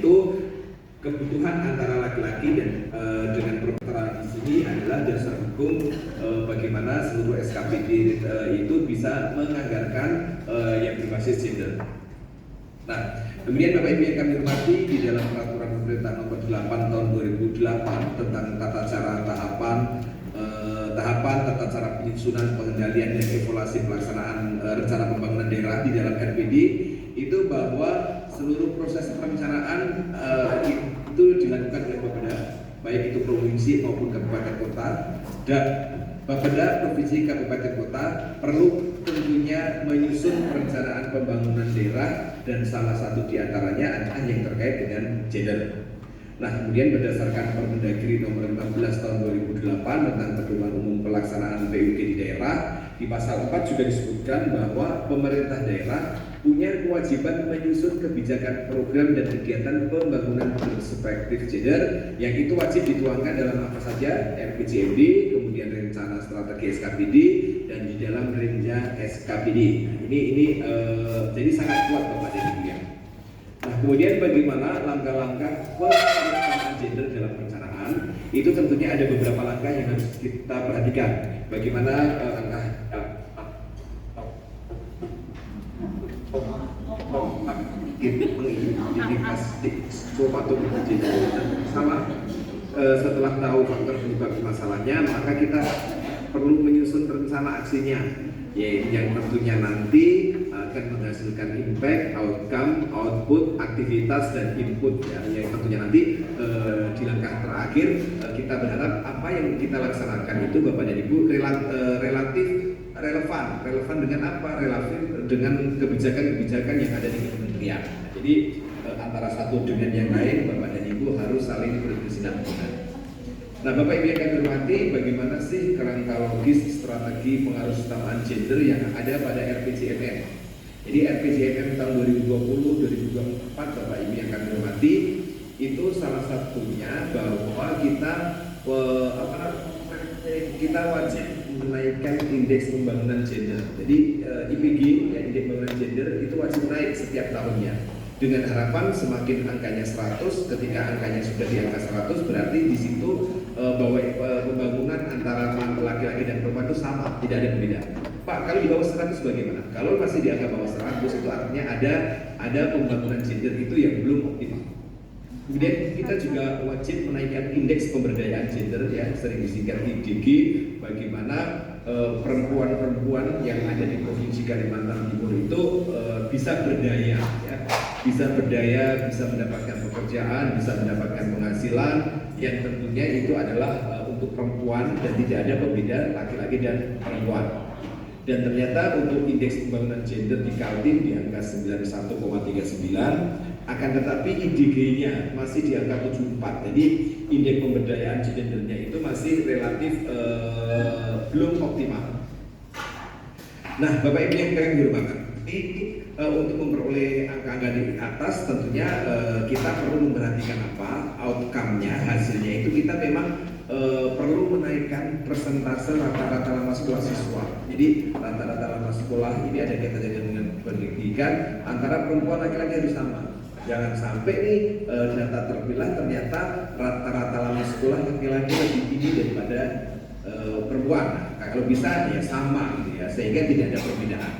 itu kebutuhan antara laki-laki dan dengan perempuan di sini adalah dasar hukum bagaimana seluruh SKPD itu bisa menganggarkan yang berbasis gender. Nah, kemudian Bapak Ibu yang kami hormati, di dalam peraturan pemerintah nomor 8 tahun 2008 tentang tata cara tahapan, tata cara penyusunan, pengendalian dan evaluasi pelaksanaan rencana pembangunan daerah di dalam RPD, itu bahwa seluruh proses perencanaan itu dilakukan oleh Bapeda, baik itu provinsi maupun kabupaten kota, dan Bapeda provinsi kabupaten kota perlu tentunya menyusun perencanaan pembangunan daerah, dan salah satu diantaranya adalah yang terkait dengan gender. Nah, kemudian berdasarkan Permendagri nomor 15 tahun 2008 tentang pedoman umum pelaksanaan PUD di daerah, di pasal 4 juga disebutkan bahwa pemerintah daerah punya kewajiban menyusun kebijakan, program dan kegiatan pembangunan berperspektif gender, yang itu wajib dituangkan dalam apa saja? RPJMD, kemudian rencana strategi SKPD, dan di dalam renja SKPD. Nah, ini jadi sangat kuat Bapak dan Ibu ya. Nah, kemudian bagaimana langkah-langkah pelaksanaan gender dalam perencanaan? Itu tentunya ada beberapa langkah yang harus kita perhatikan. Bagaimana langkah mengidentifikasi suatu gender sama. Setelah tahu faktor penyebab masalahnya, maka kita perlu menyusun rencana aksinya, yaitu yang tentunya nanti akan menghasilkan impact, outcome, output, aktivitas dan input ya, yang tentunya nanti di langkah terakhir kita berharap apa yang kita laksanakan itu Bapak dan Ibu relatif relevan dengan apa? Relatif dengan kebijakan-kebijakan yang ada di kementerian. Jadi antara satu dengan yang lain Bapak dan Ibu harus saling berkesinambungan. Nah, Bapak Ibu yang kami hormati, bagaimana sih kerangka logis strategi pengaruh utamaan gender yang ada pada RPJMN? Jadi RPJMN tahun 2020-2024 Bapak Ibu yang kami hormati, itu salah satunya bahwa kita wajib menaikkan indeks pembangunan gender. Jadi IPG ya, indeks pembangunan gender itu wajib naik setiap tahunnya. Dengan harapan semakin angkanya 100, ketika angkanya sudah di angka 100 berarti di situ bahwa pembangunan antara laki-laki dan perempuan itu sama, tidak ada perbedaan. Pak, kalau di bawah 100 bagaimana? Kalau masih di angka bawah 100 itu artinya ada pembangunan gender itu yang belum optimal. Kemudian kita juga wajib menaikkan indeks pemberdayaan gender ya, sering disingkat IDG, bagaimana perempuan-perempuan yang ada di Provinsi Kalimantan Timur itu bisa berdaya ya, bisa mendapatkan pekerjaan, bisa mendapatkan penghasilan yang tentunya itu adalah untuk perempuan dan tidak ada pembeda laki-laki dan perempuan. Dan ternyata untuk indeks pembangunan gender di Kaltim di angka 91,39, akan tetapi IDG-nya masih di angka 74. Jadi indeks pemberdayaan gendernya itu masih relatif belum optimal. Nah, Bapak Ibu yang kami hormati, untuk memperoleh angka-angka di atas tentunya kita perlu memperhatikan apa outcome-nya, hasilnya itu kita memang perlu menaikkan persentase rata-rata lama sekolah siswa. Jadi rata-rata lama sekolah ini ada kaitannya dengan pendidikan, antara perempuan laki-laki harus sama. Jangan sampai nih data terpilah ternyata rata-rata lama sekolah laki-laki lebih tinggi daripada perempuan. Nah, kalau bisa ya sama gitu ya, sehingga tidak ada perbedaan.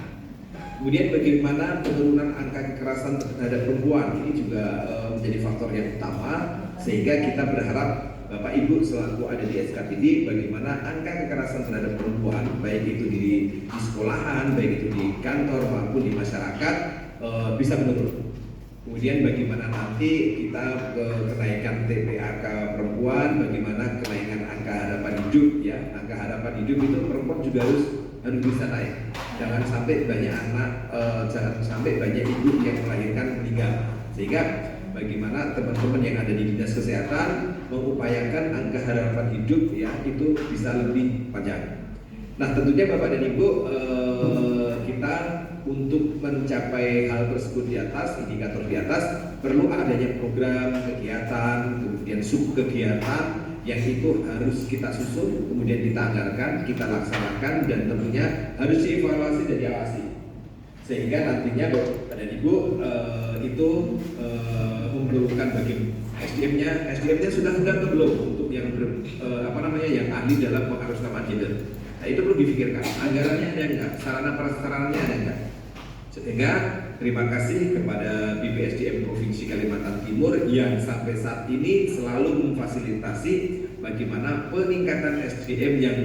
Kemudian bagaimana penurunan angka kekerasan terhadap perempuan, ini juga menjadi faktor yang utama, sehingga kita berharap Bapak Ibu selaku ada di SKPD, bagaimana angka kekerasan terhadap perempuan baik itu di sekolahan, baik itu di kantor maupun di masyarakat bisa menurun. Kemudian bagaimana nanti kita kenaikan TPAK perempuan, bagaimana kenaikan angka harapan hidup ya, angka harapan hidup itu perempuan juga harus bisa naik. Jangan sampai banyak anak, jangan sampai banyak ibu yang melahirkan meninggal. Sehingga bagaimana teman-teman yang ada di dinas kesehatan mengupayakan angka harapan hidup ya itu bisa lebih panjang. Nah, tentunya Bapak dan Ibu, kita untuk mencapai hal tersebut di atas, indikator di atas, perlu adanya program, kegiatan, kemudian sub-kegiatan yang itu harus kita susun, kemudian kita anggarkan, kita laksanakan, dan tentunya harus dievaluasi dan diawasi. sehingga nantinya Bapak dan Ibu itu memperlukan bagi SDM-nya sudah atau belum untuk yang yang ahli dalam pengarustamaan gender. Nah, itu perlu difikirkan. Anggarannya ada enggak? Sarana prasarananya ada enggak? Sehingga terima kasih kepada BPSDM Provinsi Kalimantan Timur yang sampai saat ini selalu memfasilitasi bagaimana peningkatan SDM yang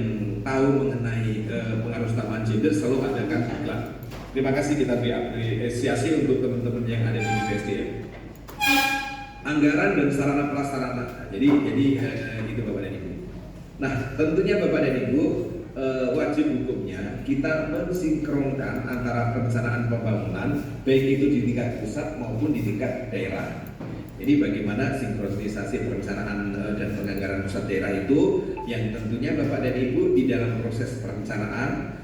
tahu mengenai pengarustamaan gender selalu adakan iklan. Terima kasih, kita beri apresiasi untuk teman-teman yang ada di BPSDM. Anggaran dan sarana prasarana. Jadi gitu Bapak dan Ibu. Nah, tentunya Bapak dan Ibu wajib hukumnya kita mensinkronkan antara perencanaan pembangunan baik itu di tingkat pusat maupun di tingkat daerah. Jadi bagaimana sinkronisasi perencanaan dan penganggaran pusat daerah itu yang tentunya Bapak dan Ibu di dalam proses perencanaan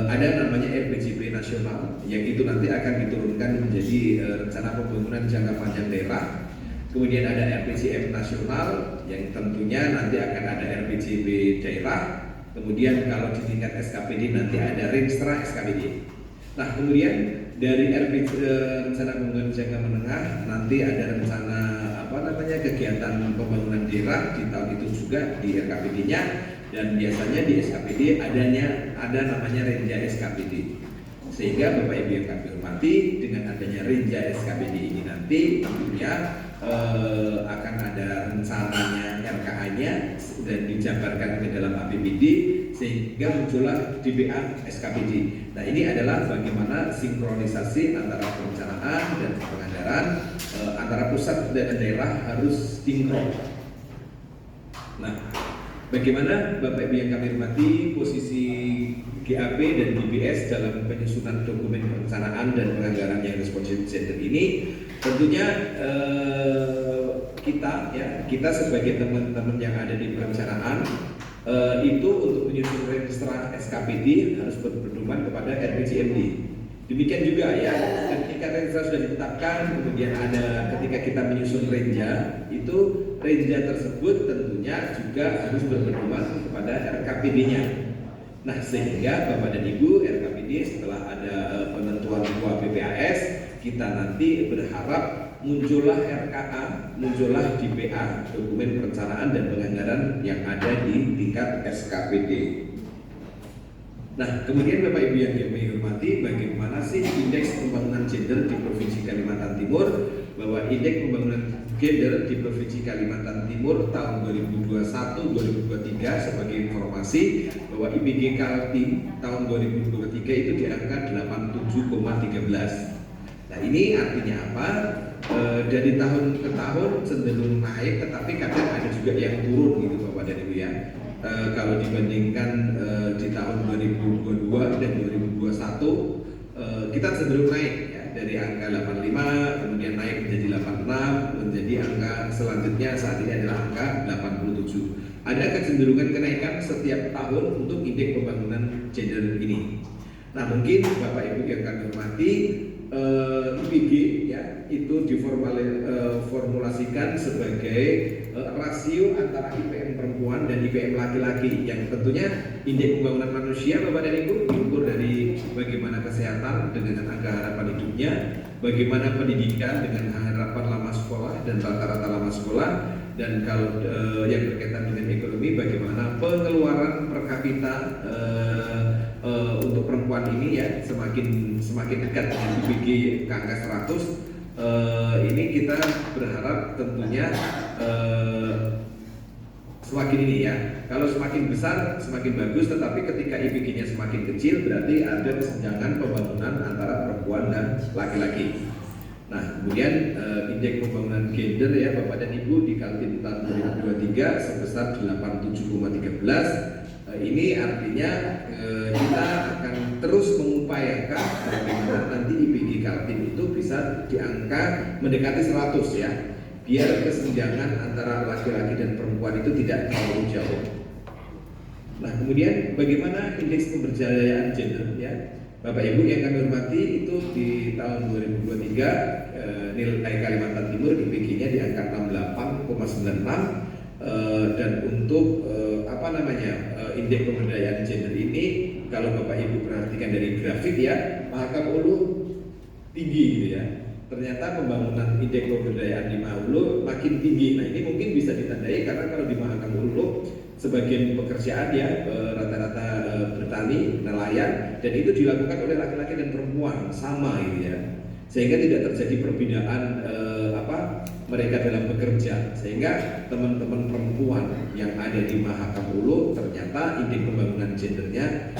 ada namanya RPJP nasional yang itu nanti akan diturunkan menjadi rencana pembangunan jangka panjang daerah. Kemudian ada RPJM nasional yang tentunya nanti akan ada RPJP daerah. Kemudian kalau di tingkat SKPD nanti ada Renstra SKPD. Nah, kemudian dari rencana pembangunan jangka menengah nanti ada rencana kegiatan pembangunan daerah di tahun itu juga di RKPD-nya, dan biasanya di SKPD ada namanya Renja SKPD. Sehingga Bapak Ibu yang kami hormati, dengan adanya Renja SKPD ini nanti tentunya akan ada rencananya RKA-nya dan dijabarkan ke dalam APBD sehingga muncullah DBA SKPD. Nah, ini adalah bagaimana sinkronisasi antara perencanaan dan penganggaran antara pusat dan daerah harus sinkron. Nah, bagaimana Bapak Ibu yang kami hormati posisi GAP dan DBS dalam penyusunan dokumen perencanaan dan penganggaran yang responsif gender ini? Tentunya kita sebagai teman-teman yang ada di perencanaan itu untuk menyusun Renstra SKPD harus berpedoman kepada RPJMD. Demikian juga ya, ketika Renstra sudah ditetapkan, kemudian ada ketika kita menyusun Renja, itu Renja tersebut tentunya juga harus berpedoman kepada RKPD-nya. Nah, sehingga Bapak dan Ibu RKPD setelah ada penentuan ketua PPAS, kita nanti berharap muncullah RKA, muncullah DPA, dokumen perencanaan dan penganggaran yang ada di tingkat SKPD. Nah, kemudian Bapak Ibu yang kami hormati, bagaimana sih indeks pembangunan gender di Provinsi Kalimantan Timur? Bahwa indeks pembangunan gender di Provinsi Kalimantan Timur tahun 2021-2023 sebagai informasi bahwa IPG Kaltim tahun 2023 itu di angka 87,13. Nah, ini artinya apa? Dari tahun ke tahun cenderung naik, tetapi kadang ada juga yang turun gitu Bapak dan Ibu ya. Kalau dibandingkan di tahun 2022 dan 2021 kita cenderung naik ya, dari angka 85 kemudian naik menjadi 86 menjadi angka selanjutnya saat ini adalah angka 87. Ada kecenderungan kenaikan setiap tahun untuk indeks pembangunan gender ini. Nah, mungkin Bapak Ibu yang kami hormati, IPG ya itu diformulasikan sebagai rasio antara IPM perempuan dan IPM laki-laki, yang tentunya indeks pembangunan manusia Bapak dan Ibu diukur dari bagaimana kesehatan dengan angka harapan hidupnya, bagaimana pendidikan dengan harapan lama sekolah dan rata-rata lama sekolah, dan kalau yang berkaitan dengan ekonomi bagaimana pengeluaran per kapita untuk perempuan ini ya semakin dekat dengan IPG ke angka 100. Ini kita berharap tentunya semakin ini ya, kalau semakin besar semakin bagus, tetapi ketika IPG-nya semakin kecil berarti ada kesenjangan pembangunan antara perempuan dan laki-laki. Nah, kemudian indeks pembangunan gender ya Bapak dan Ibu di Kaltim tahun 2023 sebesar 87,13. Ini artinya kita akan terus mengupayakan bagaimana nanti IPG Kaltim itu bisa di angka mendekati 100 ya, biar kesenjangan antara laki-laki dan perempuan itu tidak terlalu jauh. Nah, kemudian bagaimana indeks pemberdayaan gender ya Bapak Ibu yang kami hormati, itu di tahun 2023 nilai Kalimantan Timur IPG-nya di angka 68,96. Dan untuk indeks pemberdayaan gender ini kalau Bapak Ibu perhatikan dari grafik ya, Mahakam Ulu tinggi gitu ya. Ternyata pembangunan indeks pemberdayaan di Mahulu makin tinggi. Nah ini mungkin bisa ditandai karena kalau di Mahakam Ulu sebagian pekerjaan ya rata-rata bertani, nelayan, dan itu dilakukan oleh laki-laki dan perempuan sama gitu ya. Sehingga tidak terjadi perbedaan mereka dalam bekerja, sehingga teman-teman perempuan yang ada di Mahakam Ulu ternyata indeks pembangunan gendernya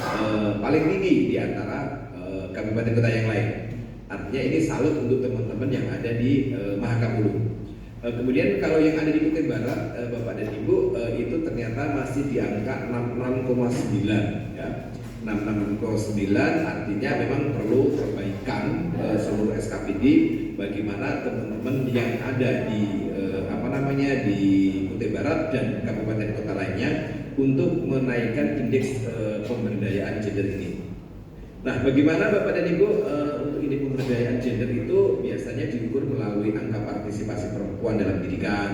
paling tinggi di antara kabupaten kota yang lain. Artinya ini salut untuk teman-teman yang ada di Mahakam Ulu. Kemudian kalau yang ada di Kutai Barat, Bapak dan Ibu, itu ternyata masih di angka 66,9 ya. 66,9 artinya memang perlu perbaikan seluruh SKPD bagaimana teman-teman yang ada di di Kutai Barat dan kabupaten kota lainnya untuk menaikkan indeks pemberdayaan gender ini. Nah, bagaimana Bapak dan Ibu untuk indeks pemberdayaan gender itu biasanya diukur melalui angka partisipasi perempuan dalam pendidikan,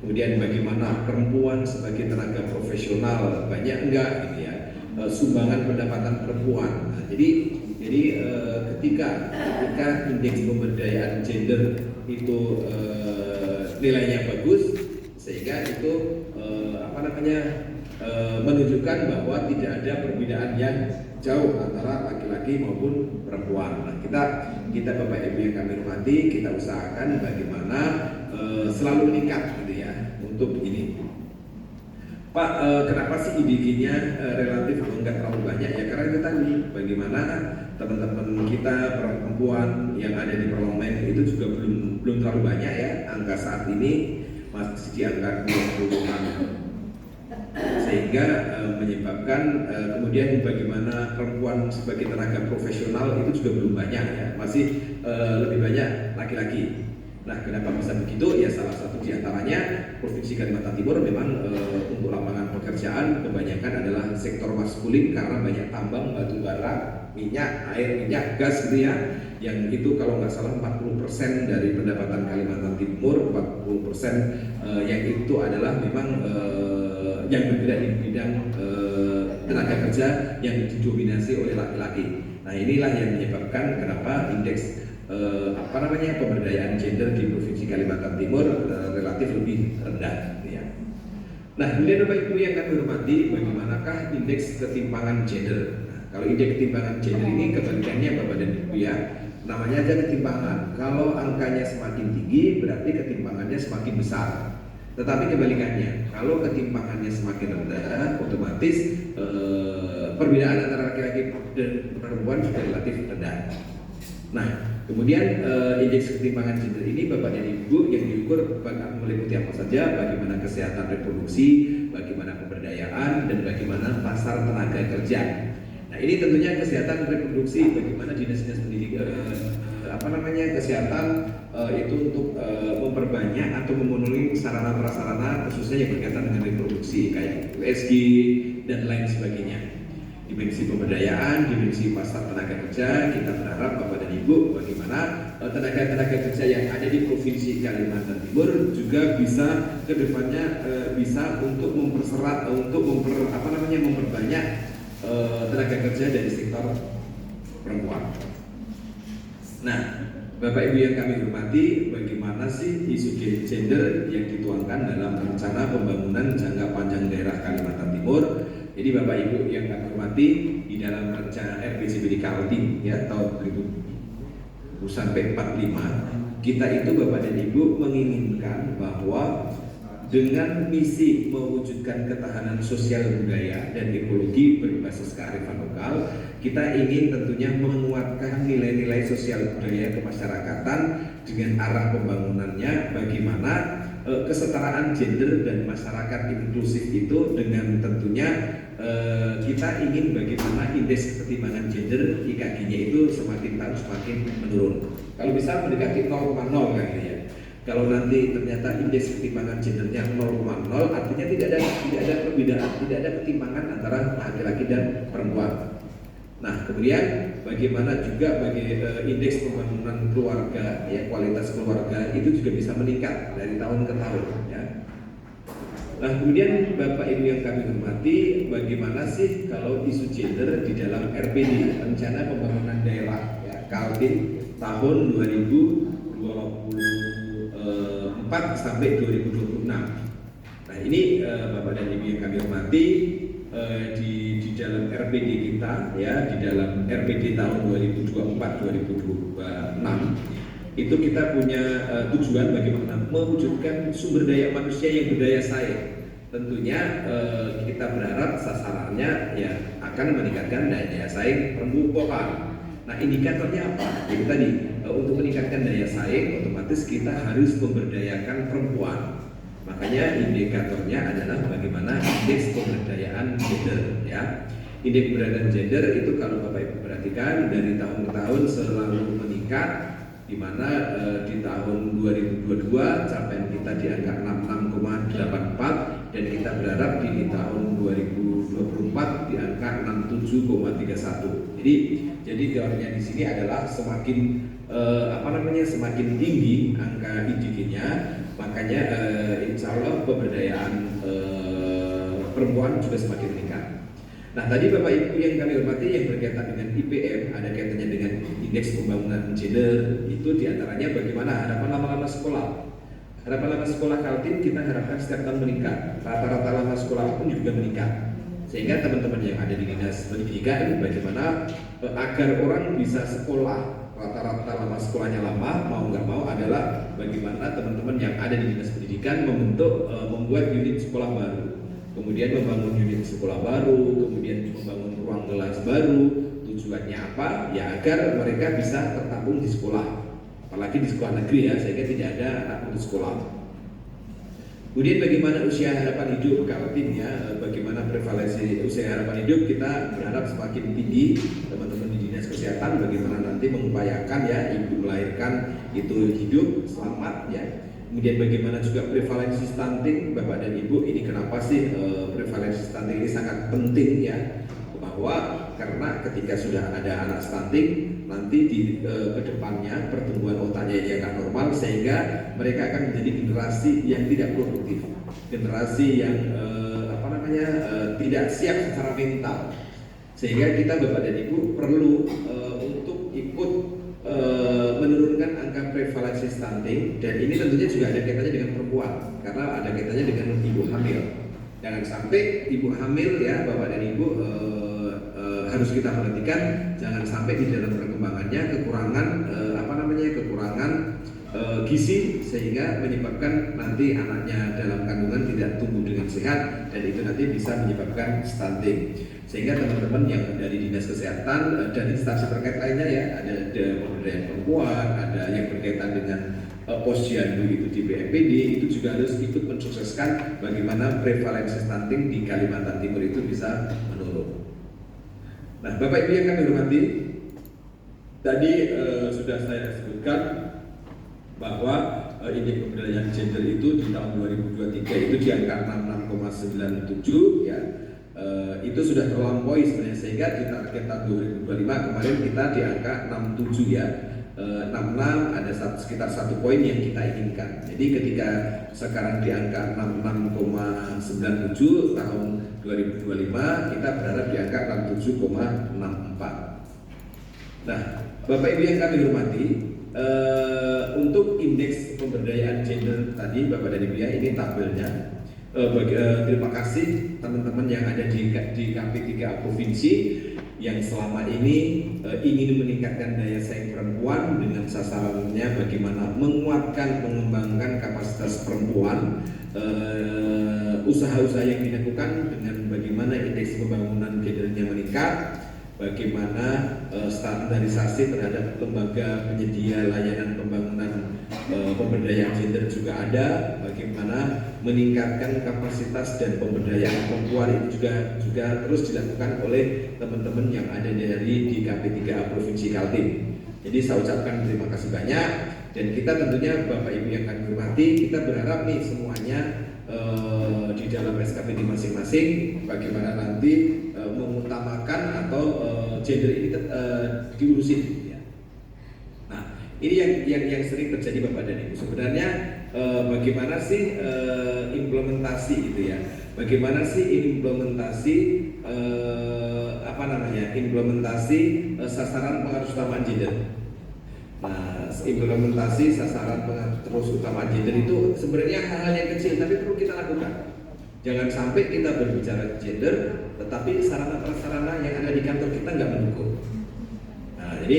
kemudian bagaimana perempuan sebagai tenaga profesional banyak enggak gitu ya, sumbangan pendapatan perempuan. Nah, jadi ketika indeks pemberdayaan gender itu nilainya bagus, sehingga itu menunjukkan bahwa tidak ada perbedaan yang jauh antara laki-laki maupun perempuan. Nah, kita Bapak Ibu yang kami hormati, kita usahakan bagaimana selalu meningkat gitu ya untuk ini. Pak, kenapa sih IDG-nya relatif enggak terlalu banyak ya? Karena itu tadi bagaimana teman-teman kita perempuan yang ada di parlemen itu juga belum terlalu banyak ya. Angka saat ini masih di angka 20-an, sehingga menyebabkan kemudian bagaimana perempuan sebagai tenaga profesional itu juga belum banyak ya, masih lebih banyak laki-laki. Nah, kenapa bisa begitu? Ya salah satu diantaranya Provinsi Kalimantan Timur memang untuk lapangan pekerjaan kebanyakan adalah sektor maskulin karena banyak tambang batu bara, minyak, air, minyak, gas gitu ya. Yang itu kalau nggak salah 40% dari pendapatan Kalimantan Timur, 40% yang itu adalah memang yang bergerak di bidang tenaga kerja yang didominasi oleh laki-laki. Nah, inilah yang menyebabkan kenapa indeks pemberdayaan gender di Provinsi Kalimantan Timur relatif lebih rendah ya. Nah, kemudian Bapak Ibu yang kami hormati, bagaimanakah indeks ketimpangan gender? Nah, kalau indeks ketimpangan gender ini kebalikannya Bapak dan Ibu ya, namanya aja ketimpangan. Kalau angkanya semakin tinggi berarti ketimpangannya semakin besar. Tetapi kebalikannya, kalau ketimpangannya semakin rendah, otomatis perbedaan antara laki-laki dan perempuan juga relatif rendah. Nah, kemudian indeks ketimpangan gender ini Bapak dan Ibu yang diukur meliputi apa saja, bagaimana kesehatan reproduksi, bagaimana pemberdayaan, dan bagaimana pasar tenaga kerja. Nah, ini tentunya kesehatan reproduksi, bagaimana dinas-dinas pendidikan kesehatan itu untuk memperbanyak atau memenuhi sarana prasarana khususnya yang berkaitan dengan reproduksi kayak USG dan lain sebagainya. Dimensi pemberdayaan, dimensi pasar tenaga kerja, kita berharap Bapak dan Ibu bagaimana tenaga kerja yang ada di Provinsi Kalimantan Timur juga bisa kedepannya bisa untuk memperserat, untuk memperbanyak tenaga kerja dari sektor perempuan. Nah, Bapak Ibu yang kami hormati, bagaimana sih isu gender yang dituangkan dalam rencana pembangunan jangka panjang daerah Kalimantan Timur? Jadi Bapak Ibu yang kami hormati, di dalam rencana RPJMD Kaltim ya tahun 2000 sampai 45, kita itu Bapak dan Ibu menginginkan bahwa dengan misi mewujudkan ketahanan sosial budaya dan ekologi berbasis kearifan lokal, kita ingin tentunya menguatkan nilai-nilai sosial budaya kemasyarakatan dengan arah pembangunannya bagaimana kesetaraan gender dan masyarakat inklusif itu dengan tentunya kita ingin bagaimana indeks ketimpangan gender IKG-nya itu semakin tahun semakin menurun. Kalau bisa mendekati 0,0 kan ya. Kalau nanti ternyata indeks ketimpangan gendernya 0,0 artinya tidak ada perbedaan, tidak ada ketimpangan antara laki-laki dan perempuan. Nah, kemudian bagaimana juga bagi indeks pembangunan keluarga ya, kualitas keluarga itu juga bisa meningkat dari tahun ke tahun ya. Nah, kemudian Bapak Ibu yang kami hormati, bagaimana sih kalau isu gender di dalam RPD, rencana pembangunan daerah ya, Kaltim tahun 2024 sampai 2026. Nah ini Bapak dan Ibu yang kami hormati, di dalam RPD kita ya, di dalam RPD tahun 2024-2026 itu kita punya tujuan bagaimana mewujudkan sumber daya manusia yang berdaya saing. Tentunya kita berharap sasarannya ya akan meningkatkan daya saing perempuan. Nah indikatornya apa? Jadi tadi untuk meningkatkan daya saing otomatis kita harus memberdayakan perempuan. Makanya indikatornya adalah bagaimana indeks pemberdayaan gender ya. Indeks pemberdayaan gender itu kalau Bapak Ibu perhatikan dari tahun ke tahun selalu meningkat, di mana di tahun 2022 capaian kita di angka 66,84 dan kita berharap di tahun 2024 di angka 67,31. Jadi teorinya di sini adalah semakin semakin tinggi angka IDG-nya, makanya insya Allah pemberdayaan perempuan juga semakin meningkat. Nah tadi Bapak Ibu yang kami hormati yang berkaitan dengan IPM, ada kaitannya dengan indeks pembangunan gender, itu diantaranya bagaimana harapan lama-lama sekolah. Harapan lama sekolah Kaltim kita harapkan setiap tahun meningkat, rata-rata lama sekolah pun juga meningkat. Sehingga teman-teman yang ada di dinas pendidikan bagaimana agar orang bisa sekolah, rata-rata lama sekolahnya lama, mau nggak mau adalah bagaimana teman-teman yang ada di dinas pendidikan membuat unit sekolah baru, kemudian membangun unit sekolah baru, kemudian membangun ruang kelas baru. Tujuannya apa? Ya agar mereka bisa tertampung di sekolah, apalagi di sekolah negeri ya, sehingga tidak ada anak putus sekolah. Kemudian bagaimana usia harapan hidup Kaltim ya, bagaimana prevalensi usia harapan hidup kita berharap semakin tinggi. Teman-teman di dinas kesehatan bagaimana nanti mengupayakan ya ibu melahirkan itu hidup selamat ya. Kemudian bagaimana juga prevalensi stunting Bapak dan Ibu, ini kenapa sih prevalensi stunting ini sangat penting ya, bahwa karena ketika sudah ada anak stunting nanti di kedepannya pertumbuhan otaknya yang akan normal, sehingga mereka akan menjadi generasi yang tidak produktif, generasi yang tidak siap secara mental, sehingga kita Bapak dan Ibu perlu untuk ikut menurunkan angka prevalensi stunting. Dan ini tentunya juga ada kaitannya dengan perempuan karena ada kaitannya dengan ibu hamil. Jangan sampai ibu hamil ya Bapak dan Ibu harus kita perhatikan, jangan sampai di dalam perkembangannya kekurangan gizi sehingga menyebabkan nanti anaknya dalam kandungan tidak tumbuh dengan sehat, dan itu nanti bisa menyebabkan stunting. Sehingga teman-teman yang dari dinas kesehatan dan instansi terkait lainnya ya, ada pemberdayaan perempuan, ada yang berkaitan dengan posyandu itu di BNPB, itu juga harus ikut mensukseskan bagaimana prevalensi stunting di Kalimantan Timur itu bisa menurun. Nah, Bapak Ibu yang kami hormati, tadi sudah saya sebutkan bahwa indeks pemberdayaan gender itu di tahun 2023 itu di angka 66,97 ya. Itu sudah terlampaui sebenarnya, sehingga di target tahun 2025 kemarin kita di angka 67 ya. 66 ada sekitar 1 poin yang kita inginkan. Jadi ketika sekarang di angka 66,97 tahun 2025, kita berharap di angka 67,64. Nah, Bapak Ibu yang kami hormati, untuk indeks pemberdayaan gender tadi Bapak dan Ibu ya, ini tabelnya. Terima kasih teman-teman yang ada di KP3 provinsi yang selama ini ingin meningkatkan daya saing perempuan dengan sasarannya bagaimana menguatkan, mengembangkan kapasitas perempuan. Usaha-usaha yang dilakukan dengan bagaimana indeks pembangunan gendernya meningkat, bagaimana standarisasi terhadap lembaga penyedia layanan pembangunan pemberdayaan gender juga ada, bagaimana meningkatkan kapasitas dan pemberdayaan perempuan itu juga terus dilakukan oleh teman-teman yang ada dari di KP3 Provinsi Kaltim. Jadi saya ucapkan terima kasih banyak, dan kita tentunya Bapak Ibu yang kami hormati, kita berharap nih semuanya di dalam SKPD masing-masing bagaimana nanti mengutamakan atau gender ini diurusin ya. Nah, ini yang sering terjadi Bapak dan Ibu. Sebenarnya bagaimana sih implementasi gitu ya? Bagaimana sih implementasi implementasi sasaran pengaruh utamaan gender? Nah, implementasi sasaran pengatur utama gender itu sebenarnya hal-hal yang kecil tapi perlu kita lakukan. Jangan sampai kita berbicara gender, tetapi sarana prasarana yang ada di kantor kita nggak mendukung. Nah, jadi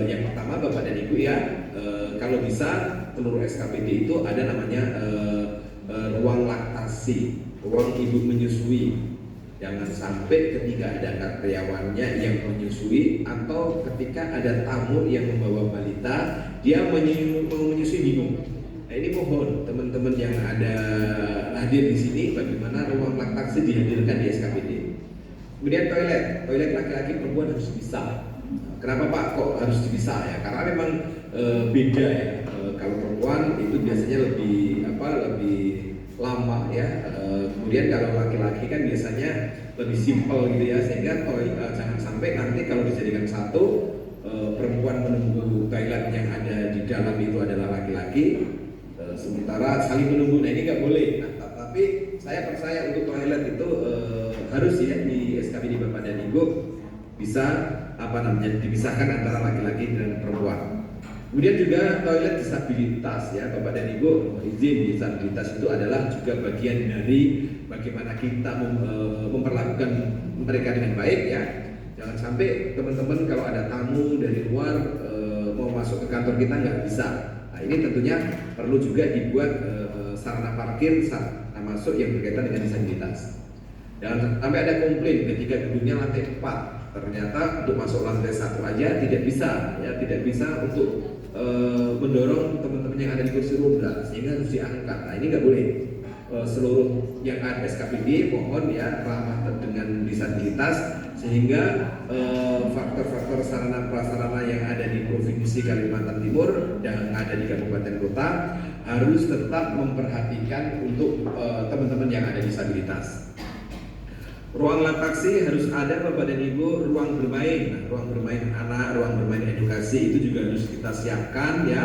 yang pertama Bapak dan Ibu ya, kalau bisa seluruh SKPD itu ada namanya ruang laktasi, ruang ibu menyusui. Jangan sampai ketika ada karyawannya yang menyusui atau ketika ada tamu yang membawa balita, dia mau menyusui bingung. Nah, ini mohon teman-teman yang ada hadir di sini, bagaimana ruang laktasi dihadirkan di SKPD. Kemudian toilet laki-laki perempuan harus bisa. Kenapa Pak kok harus dipisah ya? Karena memang beda ya. Kalau perempuan itu biasanya lebih lama ya. Kemudian kalau laki-laki kan biasanya lebih simpel gitu ya, sehingga jangan sampai nanti kalau dijadikan satu, perempuan menunggu toilet yang ada di dalam itu adalah laki-laki, sementara saling menunggu. Nah ini nggak boleh. Nah, tapi saya percaya untuk toilet itu harus ya di SKPD Bapak dan Ibu bisa dipisahkan antara laki-laki dan perempuan. Kemudian juga toilet disabilitas ya Bapak dan Ibu, izin disabilitas itu adalah juga bagian dari bagaimana kita memperlakukan mereka dengan baik ya. Jangan sampai teman-teman kalau ada tamu dari luar mau masuk ke kantor kita nggak bisa. Nah ini tentunya perlu juga dibuat sarana parkir, sarana masuk yang berkaitan dengan disabilitas. Jangan sampai ada komplain ketika gedungnya lantai 4. Ternyata untuk masuk lantai 1 aja tidak bisa untuk mendorong teman-teman yang ada di kursi roda sehingga harus diangkat. Nah ini nggak boleh. Seluruh yang ada SKPD mohon ya ramah dengan disabilitas sehingga faktor-faktor sarana prasarana yang ada di Provinsi Kalimantan Timur dan ada di kabupaten kota harus tetap memperhatikan untuk teman-teman yang ada disabilitas. Ruang laktasi harus ada Bapak dan Ibu, ruang bermain. Nah, ruang bermain anak, ruang bermain edukasi itu juga harus kita siapkan ya.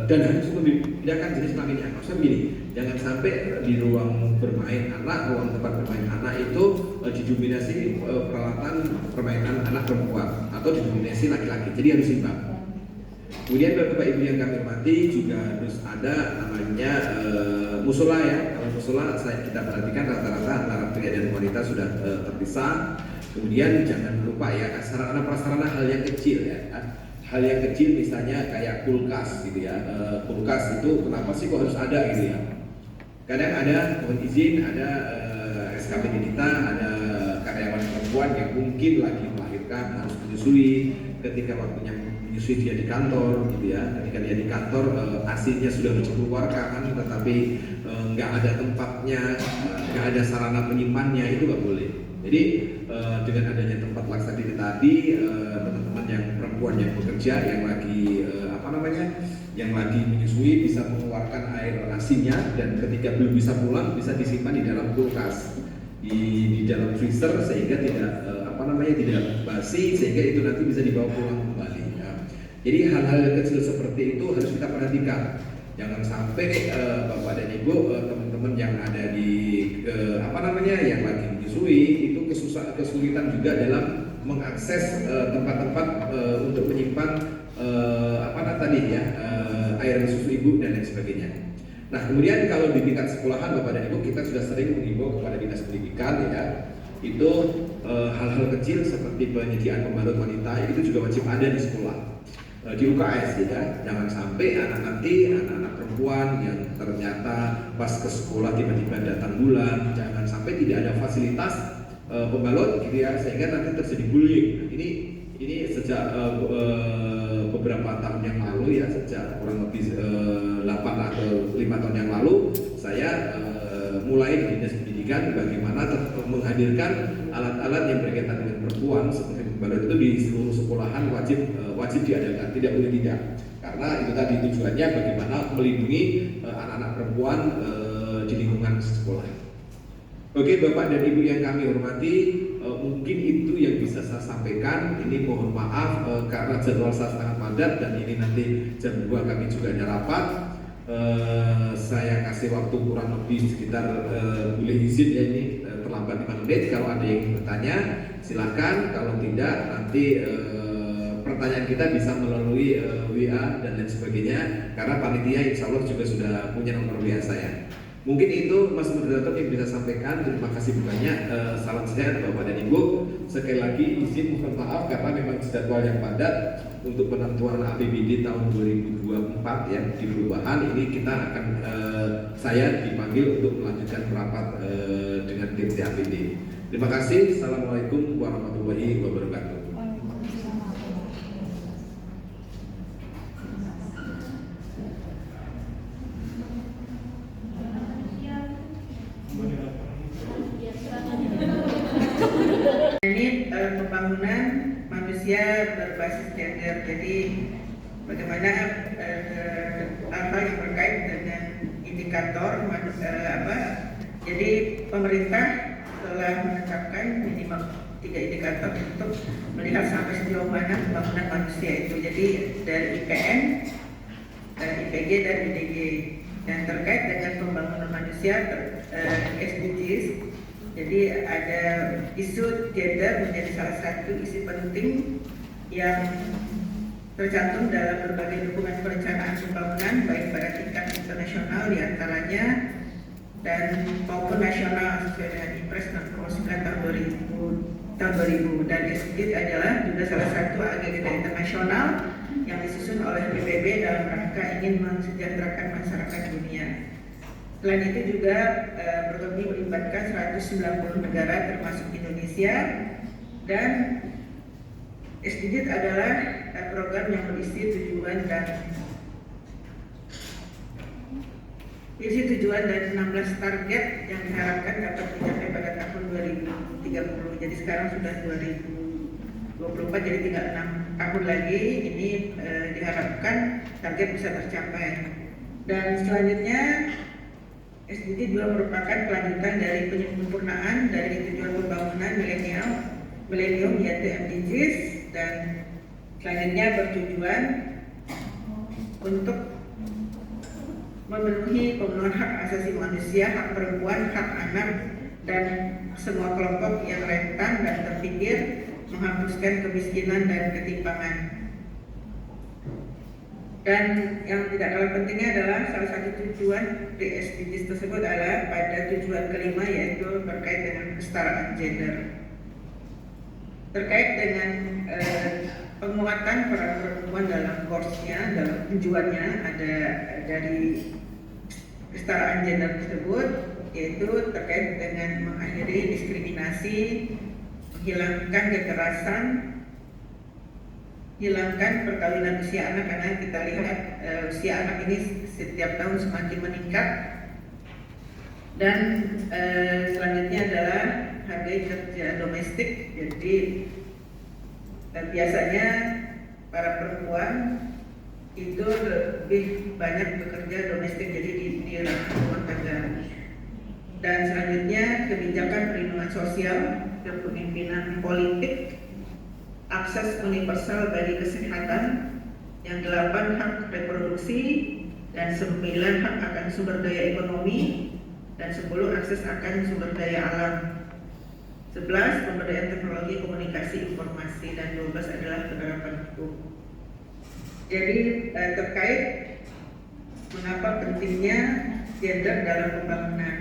Dan harus membedakan jenis kelaminnya. Maksudnya begini, jangan sampai di ruang bermain anak, ruang tempat bermain anak itu didominasi peralatan permainan anak perempuan atau didominasi laki-laki. Jadi harus imbang. Kemudian Bapak Ibu yang kami hormati juga harus ada namanya musola ya. Kalau musola kita perhatikan rata-rata antara pria dan wanita sudah terpisah. Kemudian jangan lupa ya sarana prasarana hal yang kecil ya. Hal yang kecil misalnya kayak kulkas gitu ya. Kulkas itu kenapa sih kok harus ada gitu ya? Kadang ada mohon izin ada SKPD kita ada karyawan perempuan yang mungkin lagi melahirkan harus menyusui ketika waktunya menyusui dia di kantor gitu ya. Ketika dia di kantor ASI-nya sudah dikeluarkan tetapi nggak ada tempatnya, nggak ada sarana penyimpannya, itu nggak boleh. Jadi dengan adanya tempat laksana tadi teman-teman yang perempuan yang bekerja yang lagi yang lagi menyusui bisa mengeluarkan air ASI-nya dan ketika belum bisa pulang bisa disimpan di dalam kulkas di dalam freezer sehingga tidak tidak basi sehingga itu nanti bisa dibawa pulang kembali. Jadi hal-hal kecil seperti itu harus kita perhatikan. Jangan sampai Bapak dan Ibu teman-teman yang ada di yang lagi menyusui itu kesulitan juga dalam mengakses tempat-tempat untuk menyimpan air susu ibu dan lain sebagainya. Nah kemudian kalau di tingkat sekolahan Bapak dan Ibu kita sudah sering mengimbau kepada dinas pendidikan ya itu hal-hal kecil seperti penyediaan pembalut wanita itu juga wajib ada di sekolah. Di UKS ya, jangan sampai anak-anak perempuan yang ternyata pas ke sekolah tiba-tiba datang bulan, jangan sampai tidak ada fasilitas pembalut gitu ya, sehingga nanti terjadi bullying. Nah, ini sejak beberapa tahun yang lalu ya, sejak kurang lebih 8 atau 5 tahun yang lalu, saya mulai di dinas pendidikan bagaimana menghadirkan alat-alat yang berkaitan dengan perempuan seperti pembalut itu di seluruh sekolahan wajib diadakan, tidak boleh tidak, karena itu tadi tujuannya bagaimana melindungi anak-anak perempuan di lingkungan sekolah. Oke Bapak dan Ibu yang kami hormati, mungkin itu yang bisa saya sampaikan. Ini mohon maaf karena jadwal saya sangat padat dan ini nanti jam 2 kami juga ada rapat. Saya kasih waktu kurang lebih sekitar boleh izin ya ini terlambat 5 menit. Kalau ada yang ingin bertanya silahkan, kalau tidak nanti pertanyaan kita bisa melalui WA dan lain sebagainya, karena panitia insya Allah juga sudah punya nomor WA saya. Mungkin itu Mas Moderator yang bisa sampaikan. Terima kasih banyak. Salam sehat Bapak dan Ibu. Sekali lagi izin mohon maaf karena memang jadwal yang padat untuk penentuan APBD tahun 2024 ya di perubahan ini kita akan saya dipanggil untuk melanjutkan rapat dengan tim TAPD. Terima kasih. Assalamualaikum warahmatullahi wabarakatuh. Ini pembangunan manusia berbasis gender. Jadi bagaimana apa yang terkait dengan indikator jadi pemerintah telah menetapkan minimal 3 indikator untuk melihat sampai sejauh mana pembangunan manusia itu. Jadi dari IPM, IPG dan IDG. Dan terkait dengan pembangunan manusia SDGs. Jadi ada isu gender menjadi salah satu isu penting yang tercantum dalam berbagai dokumen perencanaan pembangunan baik pada tingkat internasional diantaranya dan maupun nasional sesuai dengan Impres nomor 9 tahun 2000 dan SDGs adalah juga salah satu agenda internasional yang disusun oleh PBB dalam rangka ingin mensejahterakan masyarakat dunia. Selain itu juga program ini melibatkan 190 negara termasuk Indonesia, dan SDGs adalah program yang berisi tujuan dan 16 target yang diharapkan dapat dicapai pada tahun 2030. Jadi sekarang sudah 2024, jadi tinggal 6 tahun lagi ini diharapkan target bisa tercapai. Dan selanjutnya SDG juga merupakan kelanjutan dari penyempurnaan dari tujuan pembangunan milenium yaitu MDGs, dan selanjutnya bertujuan untuk memenuhi pemenuhan hak asasi manusia, hak perempuan, hak anak, dan semua kelompok yang rentan dan terpinggir, menghapuskan kemiskinan dan ketimpangan. Dan yang tidak kalah pentingnya adalah salah satu tujuan di SDGs tersebut adalah pada tujuan kelima, yaitu terkait dengan kesetaraan gender. Terkait dengan penguatan peran perempuan dalam course-nya, dalam tujuannya ada dari kesetaraan gender tersebut, yaitu terkait dengan mengakhiri diskriminasi, menghilangkan kekerasan, hilangkan perkawinan usia anak, karena kita lihat usia anak ini setiap tahun semakin meningkat. Dan selanjutnya adalah hargai kerja domestik. Jadi biasanya para perempuan itu lebih banyak bekerja domestik, jadi di rumah tangga. Dan selanjutnya kebijakan perlindungan sosial, kepemimpinan politik, akses universal bagi kesehatan, yang 8 hak reproduksi, dan 9 hak akan sumber daya ekonomi, dan 10 akses akan sumber daya alam, 11 pemberdayaan teknologi komunikasi informasi, dan 12 adalah penerapan hukum. Jadi terkait mengapa pentingnya gender dalam pembangunan,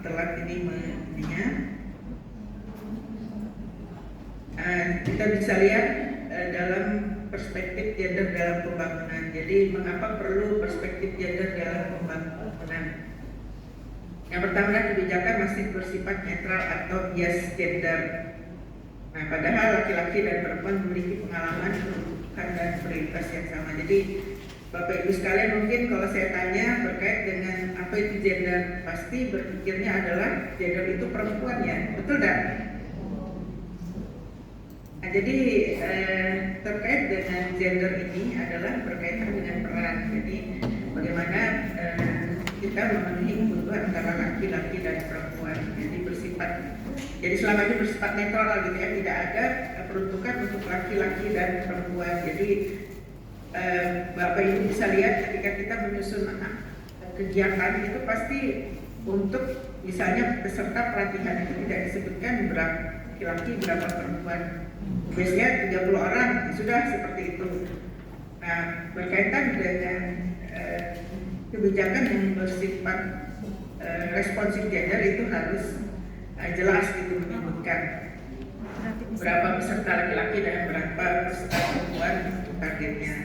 telat ini ininya. Kita bisa lihat dalam perspektif gender dalam pembangunan. Jadi mengapa perlu perspektif gender dalam pembangunan? Yang pertama, kebijakan masih bersifat netral atau bias gender. Nah, padahal laki-laki dan perempuan memiliki pengalaman, kedudukan dan prioritas yang sama. Jadi Bapak Ibu sekalian, mungkin kalau saya tanya terkait dengan apa itu gender, pasti berpikirnya adalah gender itu perempuan, ya, betul tak? Nah, jadi terkait dengan gender ini adalah berkaitan dengan peran. Jadi bagaimana kita memenuhi kebutuhan antara laki-laki dan perempuan. Jadi selama ini bersifat netral gitu ya, tidak ada peruntukan untuk laki-laki dan perempuan. Jadi Bapak Ibu bisa lihat ketika kita menyusun kegiatan itu pasti untuk misalnya peserta pelatihan itu tidak disebutkan berapa laki-laki berapa perempuan. Biasanya 30 orang sudah seperti itu. Nah, berkaitan dengan kebijakan yang bersifat responsif gender itu harus jelas gitu menyebutkan berapa peserta laki-laki dan berapa peserta perempuan untuk targetnya.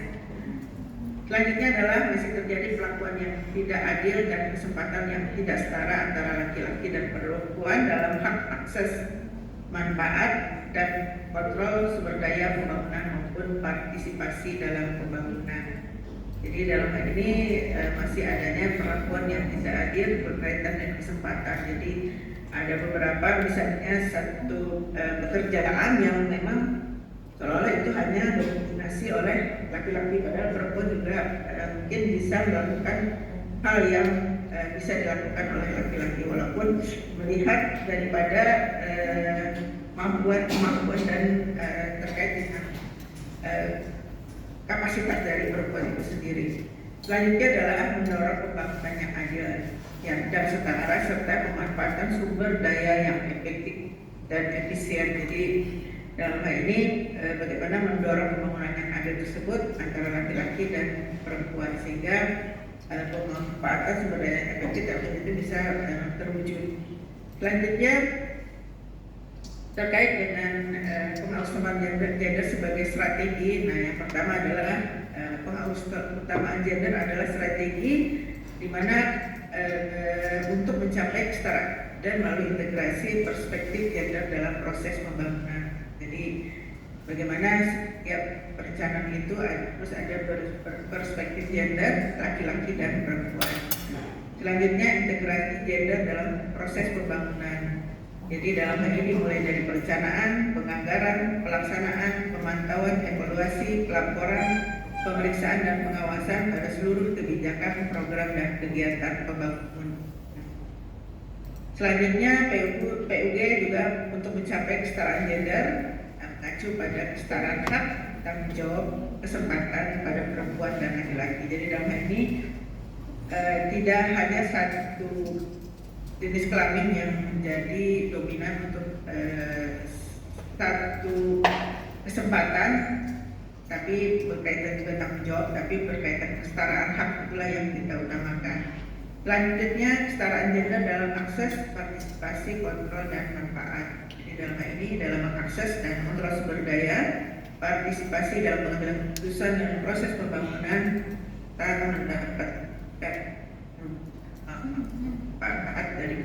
Selanjutnya adalah masih terjadi perlakuan yang tidak adil dan kesempatan yang tidak setara antara laki-laki dan perempuan dalam hak akses manfaat dan kontrol sumber daya pembangunan maupun partisipasi dalam pembangunan. Jadi dalam hal ini masih adanya perlakuan yang tidak adil berkaitan dengan kesempatan. Jadi ada beberapa misalnya satu pekerjaan yang memang seolah-olah itu hanya didominasi oleh laki-laki, padahal perempuan juga mungkin bisa melakukan hal yang bisa dilakukan oleh laki-laki, walaupun melihat daripada kemampuan dan terkait dengan kapasitas dari perempuan itu sendiri. Selanjutnya adalah mendorong pembangunan yang adil dan setara serta pemanfaatan sumber daya yang efektif dan efisien. Jadi dalam hal ini bagaimana mendorong pembangunan yang adil tersebut antara laki-laki dan perempuan sehingga pemanfaatan sumber daya yang efektif dan itu bisa terwujud. Selanjutnya terkait dengan pengausahaan gender sebagai strategi. Nah, yang pertama adalah pengutamaan gender adalah strategi di mana untuk mencapai kesetaraan dan melalui integrasi perspektif gender dalam proses pembangunan. Jadi bagaimana setiap perencanaan itu harus ada perspektif gender laki-laki dan perempuan. Selanjutnya integrasi gender dalam proses pembangunan. Jadi dalam hal ini mulai dari perencanaan, penganggaran, pelaksanaan, pemantauan, evaluasi, pelaporan, pemeriksaan dan pengawasan pada seluruh kebijakan, program dan kegiatan pembangunan. Selanjutnya PUG juga untuk mencapai kesetaraan gender mengacu pada kesetaraan hak, tanggung jawab, kesempatan pada perempuan dan laki-laki. Jadi dalam hal ini tidak hanya satu jenis kelamin yang menjadi dominan untuk satu kesempatan, tapi berkaitan juga tanggung jawab, tapi berkaitan kesetaraan hak itulah yang kita utamakan. Selanjutnya kesetaraan gender dalam akses, partisipasi, kontrol dan manfaat. Jadi dalam hal ini dalam akses dan kontrol sumber daya, partisipasi dalam pengambilan keputusan dan proses pembangunan, tak mendapatkan manfaat dari